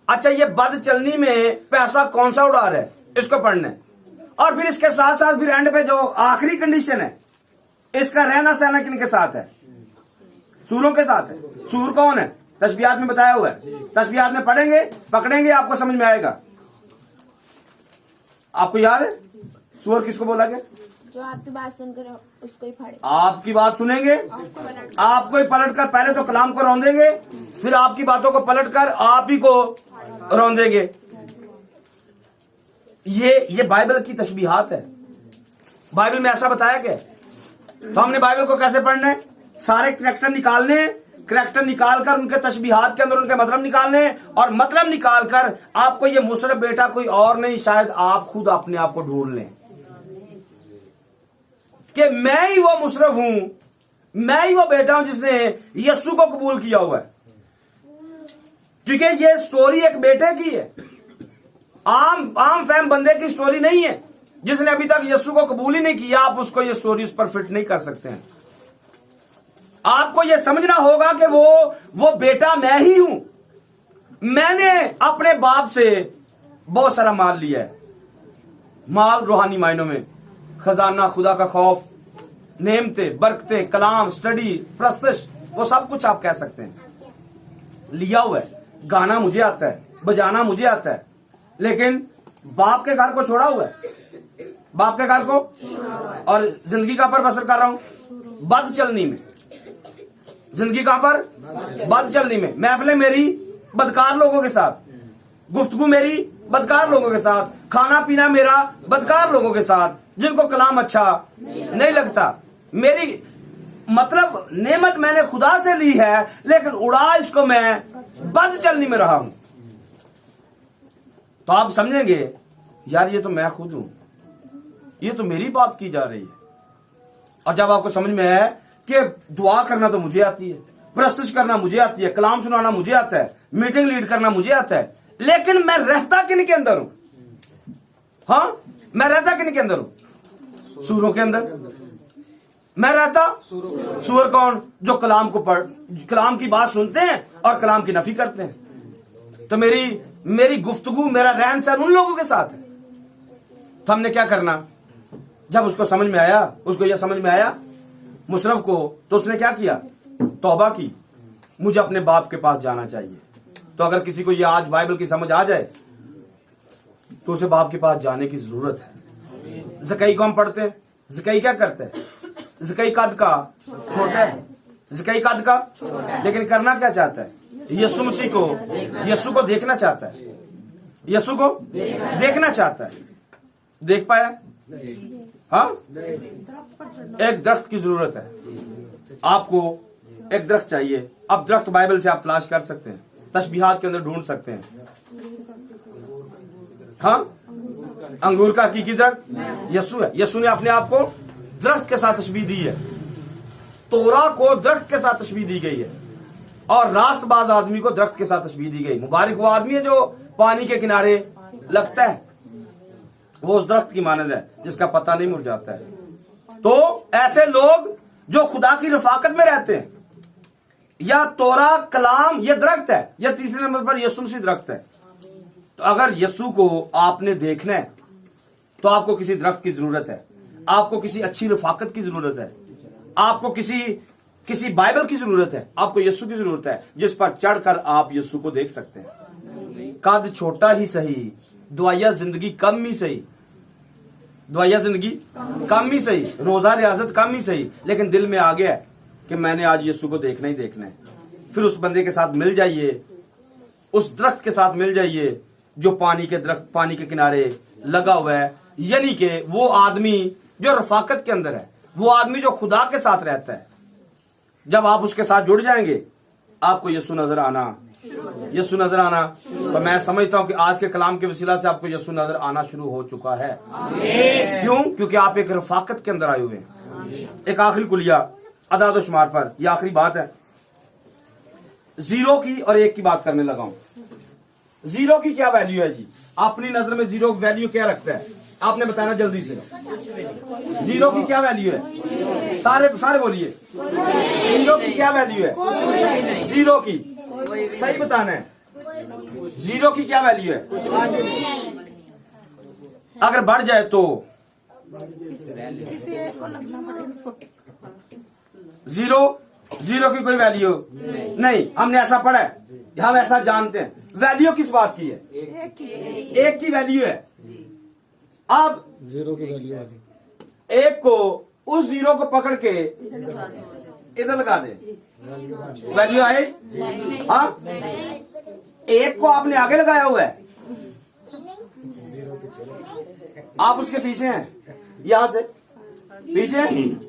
अच्छा, ये बद चलनी में पैसा कौन सा उड़ा रहा है? इसको पढ़ना है। और फिर इसके साथ साथ फिर एंड पे जो आखिरी कंडीशन है, इसका रहना सहना किनके साथ है? सूरों के साथ है। सूर कौन है? तशबीहात में बताया हुआ है। तशबीहात में पढ़ेंगे, पकड़ेंगे, आपको समझ में आएगा। आपको याद है सूर किसको बोला गया? जो आपकी बात सुनकर उसको ही फाड़े। आपकी बात सुनेंगे, आपको ही पलट कर, पहले तो कलाम को रौंदेंगे, फिर आपकी बातों को पलट कर आप ही को रौंदेंगे। ये बाइबल की तशबीहात है। बाइबल में ऐसा बताया गया। तो हमने बाइबल को कैसे पढ़ना है? सारे कैरेक्टर निकालने, कैरेक्टर निकालकर उनके तशबीहात के अंदर उनके मतलब निकालने, और मतलब निकालकर आपको ये मुसरफ बेटा कोई और नहीं, शायद आप खुद अपने आप को ढूंढ लें कि मैं ही वो मुसरफ हूं मैं ही वो बेटा हूं जिसने यीशु को कबूल किया हुआ है। क्योंकि ये स्टोरी एक बेटे की है, आम फैम बंदे की स्टोरी नहीं है जिसने अभी तक यीशु को कबूल ही नहीं किया। आप उसको ये स्टोरी उस पर फिट नहीं कर सकते हैं। आपको ये समझना होगा कि वो बेटा मैं ही हूं। मैंने अपने बाप से बहुत सारा माल लिया है, माल रूहानी मायनों में, खजाना, खुदा का खौफ, नेमते, बरकते, कलाम, स्टडी, प्रस्तुश, वो सब कुछ आप कह सकते हैं, लिया हुआ है। गाना मुझे आता है, बजाना मुझे आता है, लेकिन बाप के घर को छोड़ा हुआ है, बाप के घर को, और जिंदगी कहां पर बसर कर रहा हूं? बद चलनी में। जिंदगी कहां पर? बद चलनी में। महफिलें मेरी बदकार लोगों के साथ, गुफ्तगू मेरी बदकार लोगों के साथ, खाना पीना मेरा बदकार लोगों के साथ, जिनको कलाम अच्छा नहीं लगता। मेरी मतलब नेमत मैंने खुदा से ली है, लेकिन उड़ा इसको मैं बद चलनी में रहा हूं। तो आप समझेंगे यार ये तो मैं खुद हूं, ये तो मेरी बात की जा रही है। और जब आपको समझ में है कि दुआ करना तो मुझे आती है, प्रस्तुत करना मुझे आती है, कलाम सुनाना मुझे आता है, मीटिंग लीड करना मुझे आता है, लेकिन मैं रहता किन के अंदर हूं? हाँ, मैं रहता किन के अंदर हूं? सूरों के अंदर। मैं रहता सूर कौन? जो कलाम को कलाम की बात सुनते हैं और कलाम की नफी करते हैं। तो मेरी गुफ्तगू, मेरा रहन सहन उन लोगों के साथ है। तो हमने क्या करना? जब उसको समझ में आया, उसको यह समझ में आया मुशर्रफ को, तो उसने क्या किया? तौबा की, मुझे अपने बाप के पास जाना चाहिए। तो अगर किसी को यह आज बाइबल की समझ आ जाए तो उसे बाप के पास जाने की जरूरत है। ज़कई को हम पढ़ते हैं, ज़कई क्या करते हैं? ज़कई कद का छोटा है, ज़कई कद का, लेकिन करना क्या चाहता है? यीशु मसीह को, यीशु को देखना चाहता है, यीशु को देखना चाहता है। देख पाया? हाँ, एक दरख्त की जरूरत है आपको, एक दरख्त चाहिए। अब दरख्त बाइबल से आप तलाश कर सकते हैं, तशबीहात के अंदर ढूंढ सकते हैं। हाँ, अंगूर का हकीकी दरख्त यीशु है। यीशु ने अपने आप को दरख्त के साथ तशबीह दी है। तोरा को दरख्त के साथ तशबीह दी गई है, और रास्तबाज आदमी को दरख्त के साथ तशबीह दी गई। मुबारक वो आदमी है जो पानी के किनारे लगता है, वो उस दरख्त की मानद है जिसका पता नहीं मुरझाता है। तो ऐसे लोग जो खुदा की रफाकत में रहते हैं, या तोरा, कलाम, ये दरख्त है, या तीसरे नंबर पर यीशु मसीह दरख्त है। तो अगर यीशु को आपने देखना है तो आपको किसी दरख्त की जरूरत है, आपको किसी अच्छी रफाकत की जरूरत है, आपको किसी बाइबल की जरूरत है, आपको यीशु की जरूरत है जिस पर चढ़कर आप यीशु को देख सकते हैं। कद छोटा ही सही, दुआया जिंदगी कम ही सही, दुआया जिंदगी कम ही सही, रोजा रियाजत कम ही सही, लेकिन दिल में आ गया कि मैंने आज यीशु को देखना ही देखना है। फिर उस बंदे के साथ मिल जाइए, उस दरख्त के साथ मिल जाइए जो पानी के किनारे लगा हुआ है, यानी कि वो आदमी जो रफाकत के अंदर है, वो आदमी जो खुदा के साथ रहता है। जब आप उसके साथ जुड़ जाएंगे आपको यीशु नजर आना, यीशु नजर आना। तो मैं समझता हूं कि आज के कलाम के वसीला से आपको यीशु नजर आना शुरू हो चुका है। क्यों? क्योंकि आप एक रफाकत के अंदर आए हुए हैं। एक आखिरी कुलिया अदाद शुमार पर, यह आखिरी बात है। जीरो की और एक की बात करने लगा हूं। जीरो की क्या वैल्यू है जी? अपनी नजर में जीरो वैल्यू क्या रखता है? आपने बताना जल्दी से। जीरो की क्या वैल्यू है? सारे बोलिए। जीरो की क्या वैल्यू है? जीरो की सही बताना है। जीरो की क्या वैल्यू है? अगर बढ़ जाए तो जीरो की कोई वैल्यू नहीं। हमने ऐसा पढ़ा है, हम ऐसा जानते हैं। वैल्यू किस बात की है? एक की वैल्यू है। अब जीरो की वैल्यू है, एक को, उस जीरो को पकड़ के इधर लगा दे, वैल्यू आए। हाँ, एक को आपने आगे लगाया हुआ है, आप उसके पीछे हैं, यहां से पीछे हैं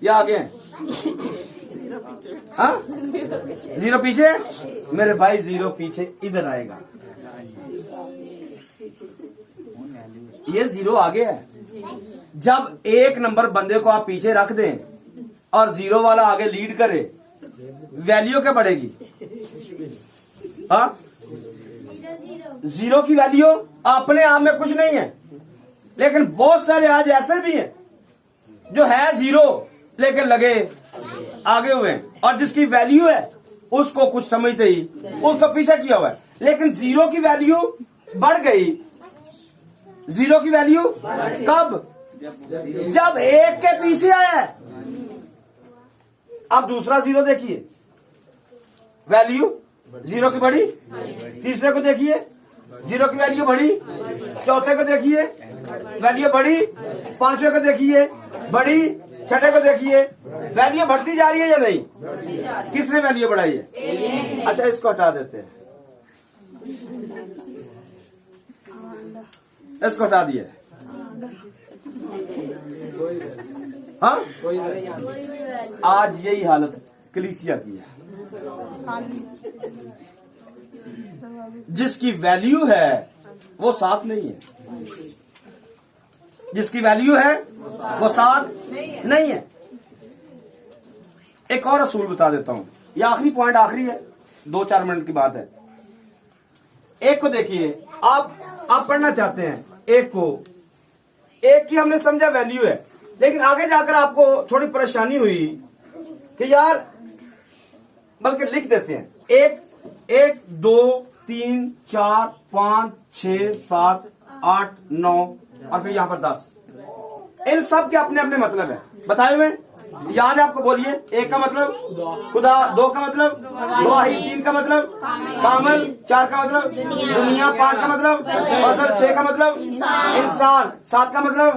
या आगे हैं? हाँ, जीरो पीछे है मेरे भाई, जीरो पीछे इधर आएगा। ये जीरो आगे है। जब एक नंबर बंदे को आप पीछे रख दें और जीरो वाला आगे लीड करे, वैल्यू क्या बढ़ेगी? हाँ, जीरो की वैल्यू अपने आप में कुछ नहीं है, लेकिन बहुत सारे आज ऐसे भी हैं जो है जीरो लेकिन लगे आगे हुए हैं, और जिसकी वैल्यू है उसको कुछ समझते ही उसको पीछे किया हुआ है। लेकिन जीरो की वैल्यू बढ़ गई। जीरो की वैल्यू कब? जब एक के पीछे आया है। अब दूसरा जीरो देखिए, वैल्यू जीरो की बढ़ी। तीसरे को देखिए, जीरो की वैल्यू बढ़ी। चौथे को देखिए, वैल्यू बढ़ी। पांचवे को देखिए, बढ़ी। छठे को देखिए, वैल्यू बढ़ती जा रही है या नहीं? किसने वैल्यू बढ़ाई है? अच्छा, इसको हटा देते हैं, इसको हटा दिया। हाँ, आज यही हालत कलीसिया की है। जिसकी वैल्यू है वो साथ नहीं है, जिसकी वैल्यू है वो साथ नहीं है। एक और असूल बता देता हूं, ये आखिरी पॉइंट, आखिरी है, 2-4 मिनट की बात है। एक को देखिए, आप पढ़ना चाहते हैं एक को, एक की हमने समझा वैल्यू है, लेकिन आगे जाकर आपको थोड़ी परेशानी हुई कि यार, बल्कि लिख देते हैं 1 2 3 4 5 6 7 8 9 और फिर यहां पर 10। इन सब के अपने अपने मतलब है बताए हुए, याद है आपको? बोलिए। 1 का मतलब खुदा, 2 का मतलब गवाही, 3 का मतलब कामल, 4 का मतलब दुनिया, 5 का मतलब फजल, 6 का मतलब इंसान, 7 का मतलब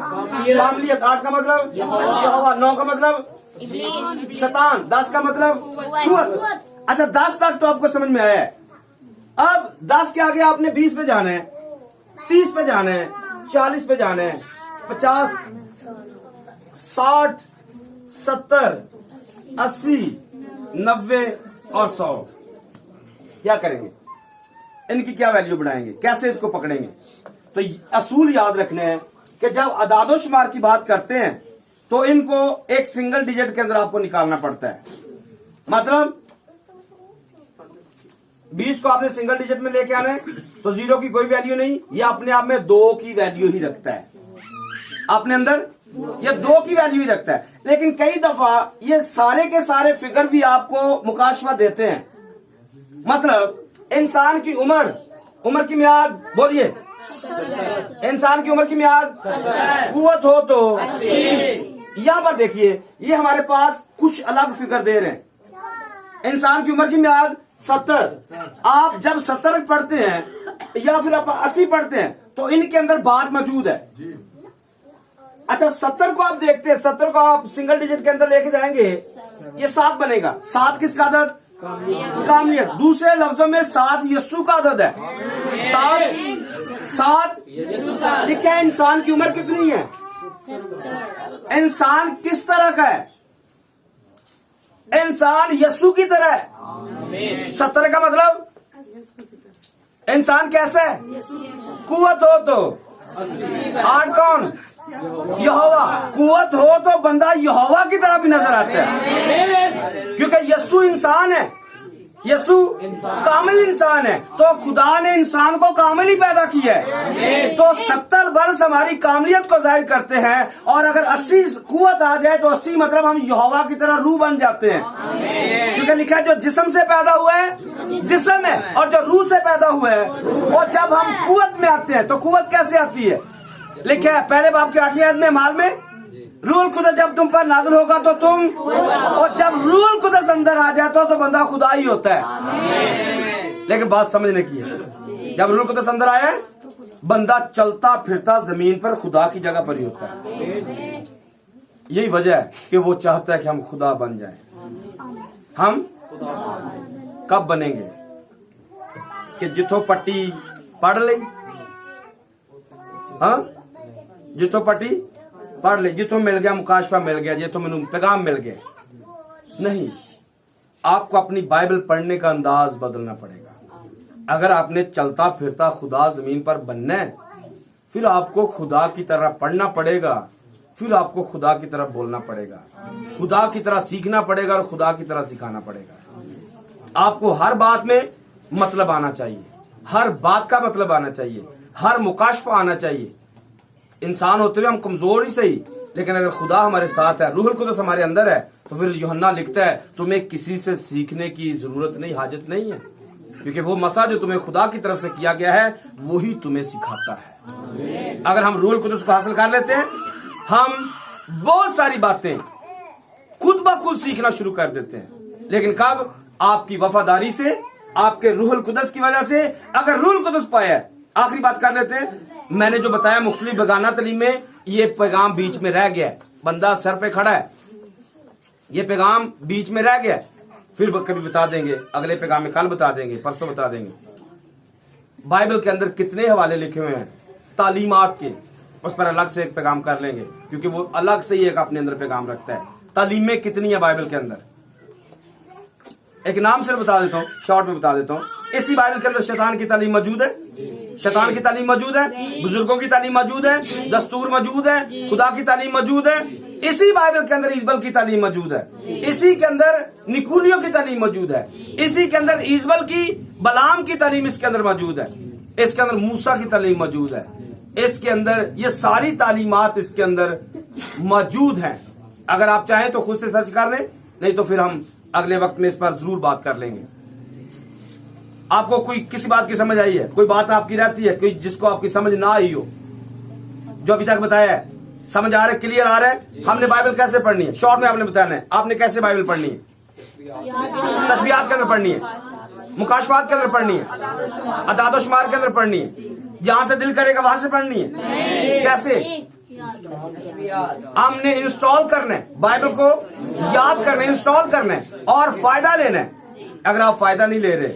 कामलियत, 8 का मतलब यहोवा, 9 का मतलब शैतान, 10 का मतलब कुव्वत। अच्छा, 10 तक तो आपको समझ में आया है। अब 10 के आगे आपने 20 पे जाना है, 30 पे जाना है, 40 पे जाना है, 50 60 70 80 90 और 100। क्या करेंगे? इनकी क्या वैल्यू बढ़ाएंगे? कैसे इसको पकड़ेंगे? तो असूल याद रखने हैं कि जब अदादोशुमार की बात करते हैं तो इनको एक सिंगल डिजिट के अंदर आपको निकालना पड़ता है। मतलब 20 को आपने सिंगल डिजिट में लेके आना है तो जीरो की कोई वैल्यू नहीं, ये अपने आप में 2 की वैल्यू ही रखता है, अपने अंदर ये 2 की वैल्यू ही रखता है। लेकिन कई दफा ये सारे के सारे फिगर भी आपको मुकाशवा देते हैं। मतलब इंसान की उम्र की मियाद, बोलिए, इंसान की उम्र की मियाद कुव्वत हो तो 80। यहां पर देखिए, ये हमारे पास कुछ अलग फिगर दे रहे हैं। इंसान की उम्र की मियाद 70। आप जब 70 पढ़ते हैं या फिर आप 80 पढ़ते हैं तो इनके अंदर बात मौजूद है। अच्छा, 70 को आप देखते हैं, 70 को आप सिंगल डिजिट के अंदर लेके जाएंगे, ये 7 बनेगा। 7 किसका अदद? कामलियत। दूसरे लफ्जों में 7 यस्सु का अदद है। 7 लिखा है। इंसान की उम्र कितनी है? इंसान किस तरह का है? इंसान यस्सु की तरह है। 70 का मतलब इंसान कैसा है? कुव्वत हो तो 8 कौन? यहोवा। कुव्वत हो तो बंदा यहोवा की तरह भी नजर आता है, क्योंकि यस्सु इंसान है, यस्सु कामिल इंसान है, तो खुदा ने इंसान को कामिल ही पैदा किया है। तो 70 वर्ष हमारी कामलियत को जाहिर करते हैं, और अगर 80 कुव्वत आ जाए तो 80 मतलब हम यहोवा की तरह रूह बन जाते हैं, क्योंकि लिखा है जो जिस्म से पैदा हुआ है जिस्म है, और जो रूह से पैदा हुआ है। और जब हम कुव्वत में आते हैं तो कुव्वत कैसे आती है? लिखा है पहले बाब के 8वीं आयत में, माल में रूहुल कुदस जब तुम पर नाज़िल होगा तो तुम, और जब रूहुल कुदस अंदर आ जाता तो बंदा खुदा ही होता है। लेकिन बात समझने की है, जब रूहुल कुदस अंदर आया बंदा चलता फिरता जमीन पर खुदा की जगह पर ही होता है। यही वजह है कि वो चाहता है कि हम खुदा बन जाएं। हम कब बनेंगे? कि जिथों पट्टी पढ़ ले, हाँ, जिथों पट्टी पढ़ ले, जिथों मिल गया मुकाशफा मिल गया, जिथों मैनू पैगाम मिल गया। नहीं, आपको अपनी बाइबल पढ़ने का अंदाज बदलना पड़ेगा। अगर आपने चलता फिरता खुदा जमीन पर बनना है, फिर आपको खुदा की तरह पढ़ना पड़ेगा, फिर आपको खुदा की तरफ बोलना पड़ेगा, खुदा की तरह सीखना पड़ेगा और खुदा की तरह सिखाना पड़ेगा। आपको हर बात में मतलब आना चाहिए, हर बात का मतलब आना चाहिए, हर मुकाशफा आना चाहिए। इंसान होते हुए हम कमजोर ही सही, लेकिन अगर खुदा हमारे साथ है, रूहुल कुद्दुस हमारे अंदर है, तो फिर यूहन्ना लिखता है तुम्हें किसी से सीखने की जरूरत नहीं, हाजत नहीं है, क्योंकि वो मसा जो तुम्हें खुदा की तरफ से किया गया है वही तुम्हें सिखाता है। अगर हम रूहुल कुद्दुस को हासिल कर लेते हैं, हम बहुत सारी बातें खुद ब खुद सीखना शुरू कर देते हैं। लेकिन कब? आपकी वफादारी से, आपके रूहुल कुद्दुस की वजह से। अगर रूहुल कुद्दुस पाया, आखिरी बात कर लेते हैं, मैंने जो बताया मुख्तलिफ बेगाना तालीम में ये पैगाम बीच में रह गया है, बंदा सर पे खड़ा है, ये पैगाम बीच में रह गया है, फिर कभी बता देंगे, अगले पैगाम में कल बता देंगे, परसों बता देंगे। बाइबल के अंदर कितने हवाले लिखे हुए हैं तालीमात के, उस पर अलग से एक पैगाम कर लेंगे, क्योंकि वो अलग से ही एक अपने अंदर पैगाम रखता है। तालीमें कितनी है बाइबल के अंदर, एक नाम से बता देता हूँ, शॉर्ट में बता देता हूँ। इसी बाइबल के अंदर शैतान की तालीम मौजूद है, शैतान की तालीम मौजूद है, बुजुर्गों की तालीम मौजूद है, दस्तूर मौजूद है, खुदा की तालीम मौजूद है। इसी बाइबल के अंदर ईजबल की तालीम मौजूद है, इसी के अंदर निकुलियों की तालीम मौजूद है, इसी के अंदर ईजबल की, बलाम की तालीम इसके अंदर मौजूद है, इसके अंदर मूसा की तालीम मौजूद है, इसके अंदर ये सारी तालीमात इसके अंदर मौजूद हैं। अगर आप चाहें तो खुद से सर्च कर लें, नहीं तो फिर हम अगले वक्त में इस पर जरूर बात कर लेंगे। आपको कोई किसी बात की समझ आई है? कोई बात आपकी रहती है कोई जिसको आपकी समझ ना आई हो, जो अभी तक बताया है? समझ आ रहा है, क्लियर आ रहा है? हमने बाइबल कैसे पढ़नी है, शॉर्ट में आपने बताना है। आपने कैसे बाइबल पढ़नी है? तस्बीहात के अंदर पढ़नी है, मुकाशफात के अंदर पढ़नी है, अदाद व शुमार के अंदर पढ़नी है, जहां से दिल करेगा वहां से पढ़नी है। कैसे? हमने इंस्टॉल करना है, बाइबल को याद करना है, इंस्टॉल करना है और फायदा लेना है। अगर आप फायदा नहीं ले रहे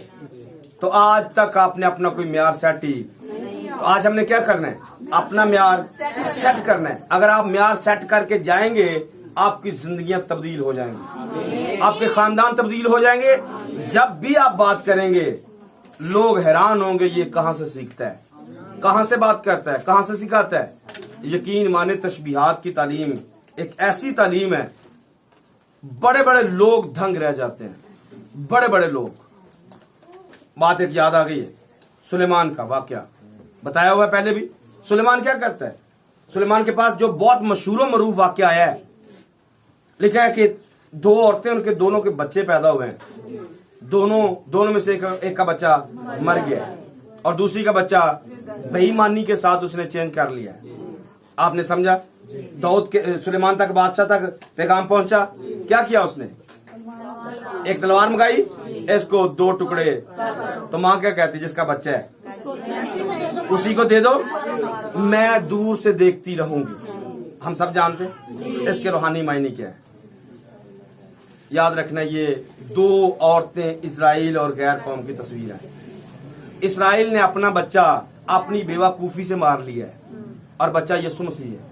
तो आज तक आपने अपना कोई म्यार सेट ही, तो आज हमने क्या करना है? अपना म्यार सेट करना है। अगर आप म्यार सेट करके जाएंगे, आपकी जिंदगियां तब्दील हो जाएंगी, आपके खानदान तब्दील हो जाएंगे। जब भी आप बात करेंगे लोग हैरान होंगे, ये कहां से सीखता है, कहां से बात करता है, कहां से सिखाता है। यकीन माने तशबीहात की तालीम एक ऐसी तालीम है, बड़े बड़े लोग दंग रह जाते हैं, बड़े बड़े लोग। बात एक याद आ गई है, सुलेमान का वाकया बताया हुआ है पहले भी। सुलेमान क्या करता है? सुलेमान के पास जो बहुत मशहूर मरूफ वाकया आया है, लिखा है कि दो औरतें, उनके दोनों के बच्चे पैदा हुए हैं, दोनों में से एक का बच्चा मर गया और दूसरी का बच्चा बेईमानी के साथ उसने चेंज कर लिया। आपने समझा? दाऊद के, सुलेमान तक, बादशाह तक पैगाम पहुंचा। क्या किया उसने? एक तलवार मंगाई, इसको दो टुकड़े, तो माँ क्या कहती? जिसका बच्चा है उसी को दे दो, मैं दूर से देखती रहूंगी। हम सब जानते हैं इसके रूहानी मायने क्या है। याद रखना, ये दो औरतें इजराइल और गैर कौम की तस्वीर है। इस्राइल ने अपना बच्चा अपनी बेवकूफी से मार लिया है और बच्चा यीशु मसीह है।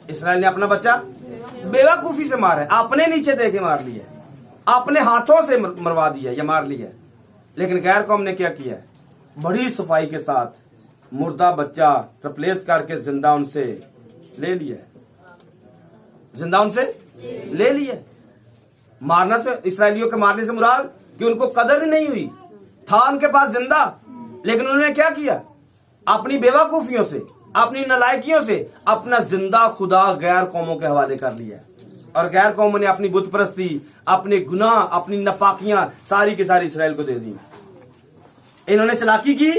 इस्राइल ने अपना बच्चा बेवकूफी से मारा है, अपने नीचे दे के मार लिया है, अपने हाथों से मरवा दिया या मार लिया है। लेकिन गैर कौम ने क्या किया है? बड़ी सफाई के साथ मुर्दा बच्चा रिप्लेस करके जिंदा उनसे ले लिया, जिंदा उनसे ले लिया। मारना से, इसराइलियों के मारने से मुराद कि उनको कदर ही नहीं हुई, था उनके पास जिंदा, लेकिन उन्होंने क्या किया? अपनी बेवकूफियों से, अपनी नालायकियों से अपना जिंदा खुदा गैर कौमों के हवाले कर लिया। और गैर कौमों ने अपनी बुत परस्ती, अपने गुनाह, अपनी नापाकियां सारी की सारी इसराइल को दे दी। इन्होंने चालाकी की,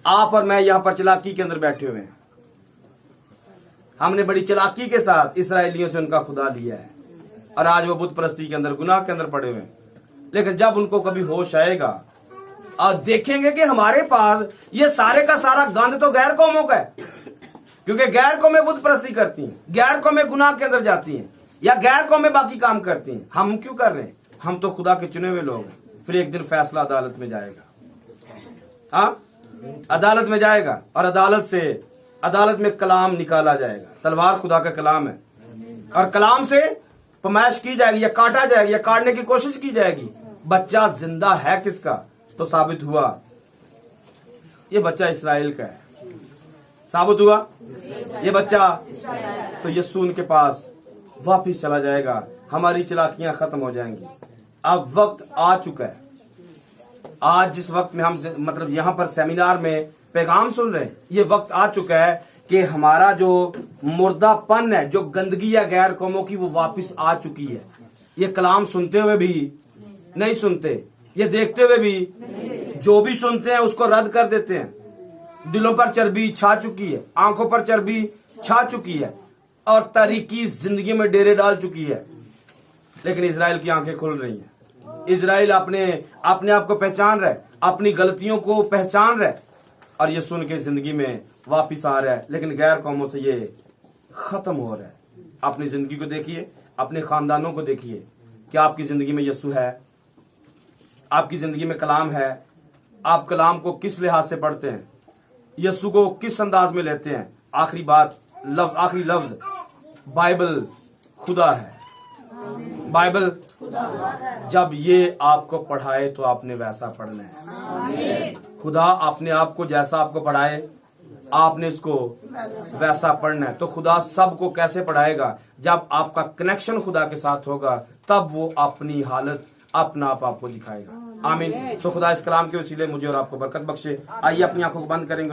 आप और मैं यहां पर चालाकी के अंदर बैठे हुए हैं। हमने बड़ी चालाकी के साथ इसराइलियों से उनका खुदा लिया है और आज वो बुत परस्ती के अंदर, गुनाह के अंदर पड़े हुए हैं। लेकिन जब उनको कभी होश आएगा और देखेंगे कि हमारे पास ये सारे का सारा गंद तो गैर कौमों का है, क्योंकि गैर कौमें बुत परस्ती करती हैं, गैर कौमें गुनाह के अंदर जाती हैं, या गैर कौमें बाकी काम करती हैं। हम क्यों कर रहे हैं? हम तो खुदा के चुने हुए लोग हैं। फिर एक दिन फैसला अदालत में जाएगा, हाँ, अदालत में जाएगा और अदालत में कलाम निकाला जाएगा। तलवार खुदा का कलाम है और कलाम से पमाइश की जाएगी या काटा जाएगा या काटने की कोशिश की जाएगी। बच्चा जिंदा है किसका? तो साबित हुआ ये बच्चा इसराइल का है। साबित हुआ ये बच्चा, तो यीशु उनके पास वापिस चला जाएगा, हमारी चालाकियां खत्म हो जाएंगी। अब वक्त आ चुका है, आज जिस वक्त में हम मतलब यहाँ पर सेमिनार में पैगाम सुन रहे हैं, ये वक्त आ चुका है कि हमारा जो मुर्दापन है, जो गंदगी है गैर कौमों की, वो वापस आ चुकी है। ये कलाम सुनते हुए भी नहीं सुनते, ये देखते हुए भी, जो भी सुनते हैं उसको रद्द कर देते हैं। दिलों पर चर्बी छा चुकी है, आंखों पर चर्बी छा चुकी है और तारीकी जिंदगी में डेरे डाल चुकी है। लेकिन इजराइल की आंखें खुल रही हैं। इजराइल अपने आप को पहचान रहा है, अपनी गलतियों को पहचान रहा है और ये सुन के जिंदगी में वापिस आ रहा है। लेकिन गैर कौमों से ये खत्म हो रहा है। अपनी जिंदगी को देखिए, अपने खानदानों को देखिए, क्या आपकी जिंदगी में यीशु है? आपकी जिंदगी में कलाम है? आप कलाम को किस लिहाज से पढ़ते हैं? यीशु को किस अंदाज में लेते हैं? आखिरी बात, आखिरी लफ्ज, बाइबल खुदा है। बाइबल जब ये आपको पढ़ाए तो आपने वैसा पढ़ना है। खुदा अपने आप को जैसा आपको पढ़ाए, आपने इसको वैसा पढ़ना है। तो खुदा सबको कैसे पढ़ाएगा? जब आपका कनेक्शन खुदा के साथ होगा, तब वो अपनी हालत अपना आप आपको दिखाएगा। आमीन। सो खुदा इस कलाम के वसीले मुझे और आपको बरकत बख्शे। आइए अपनी आंखों को बंद करेंगे।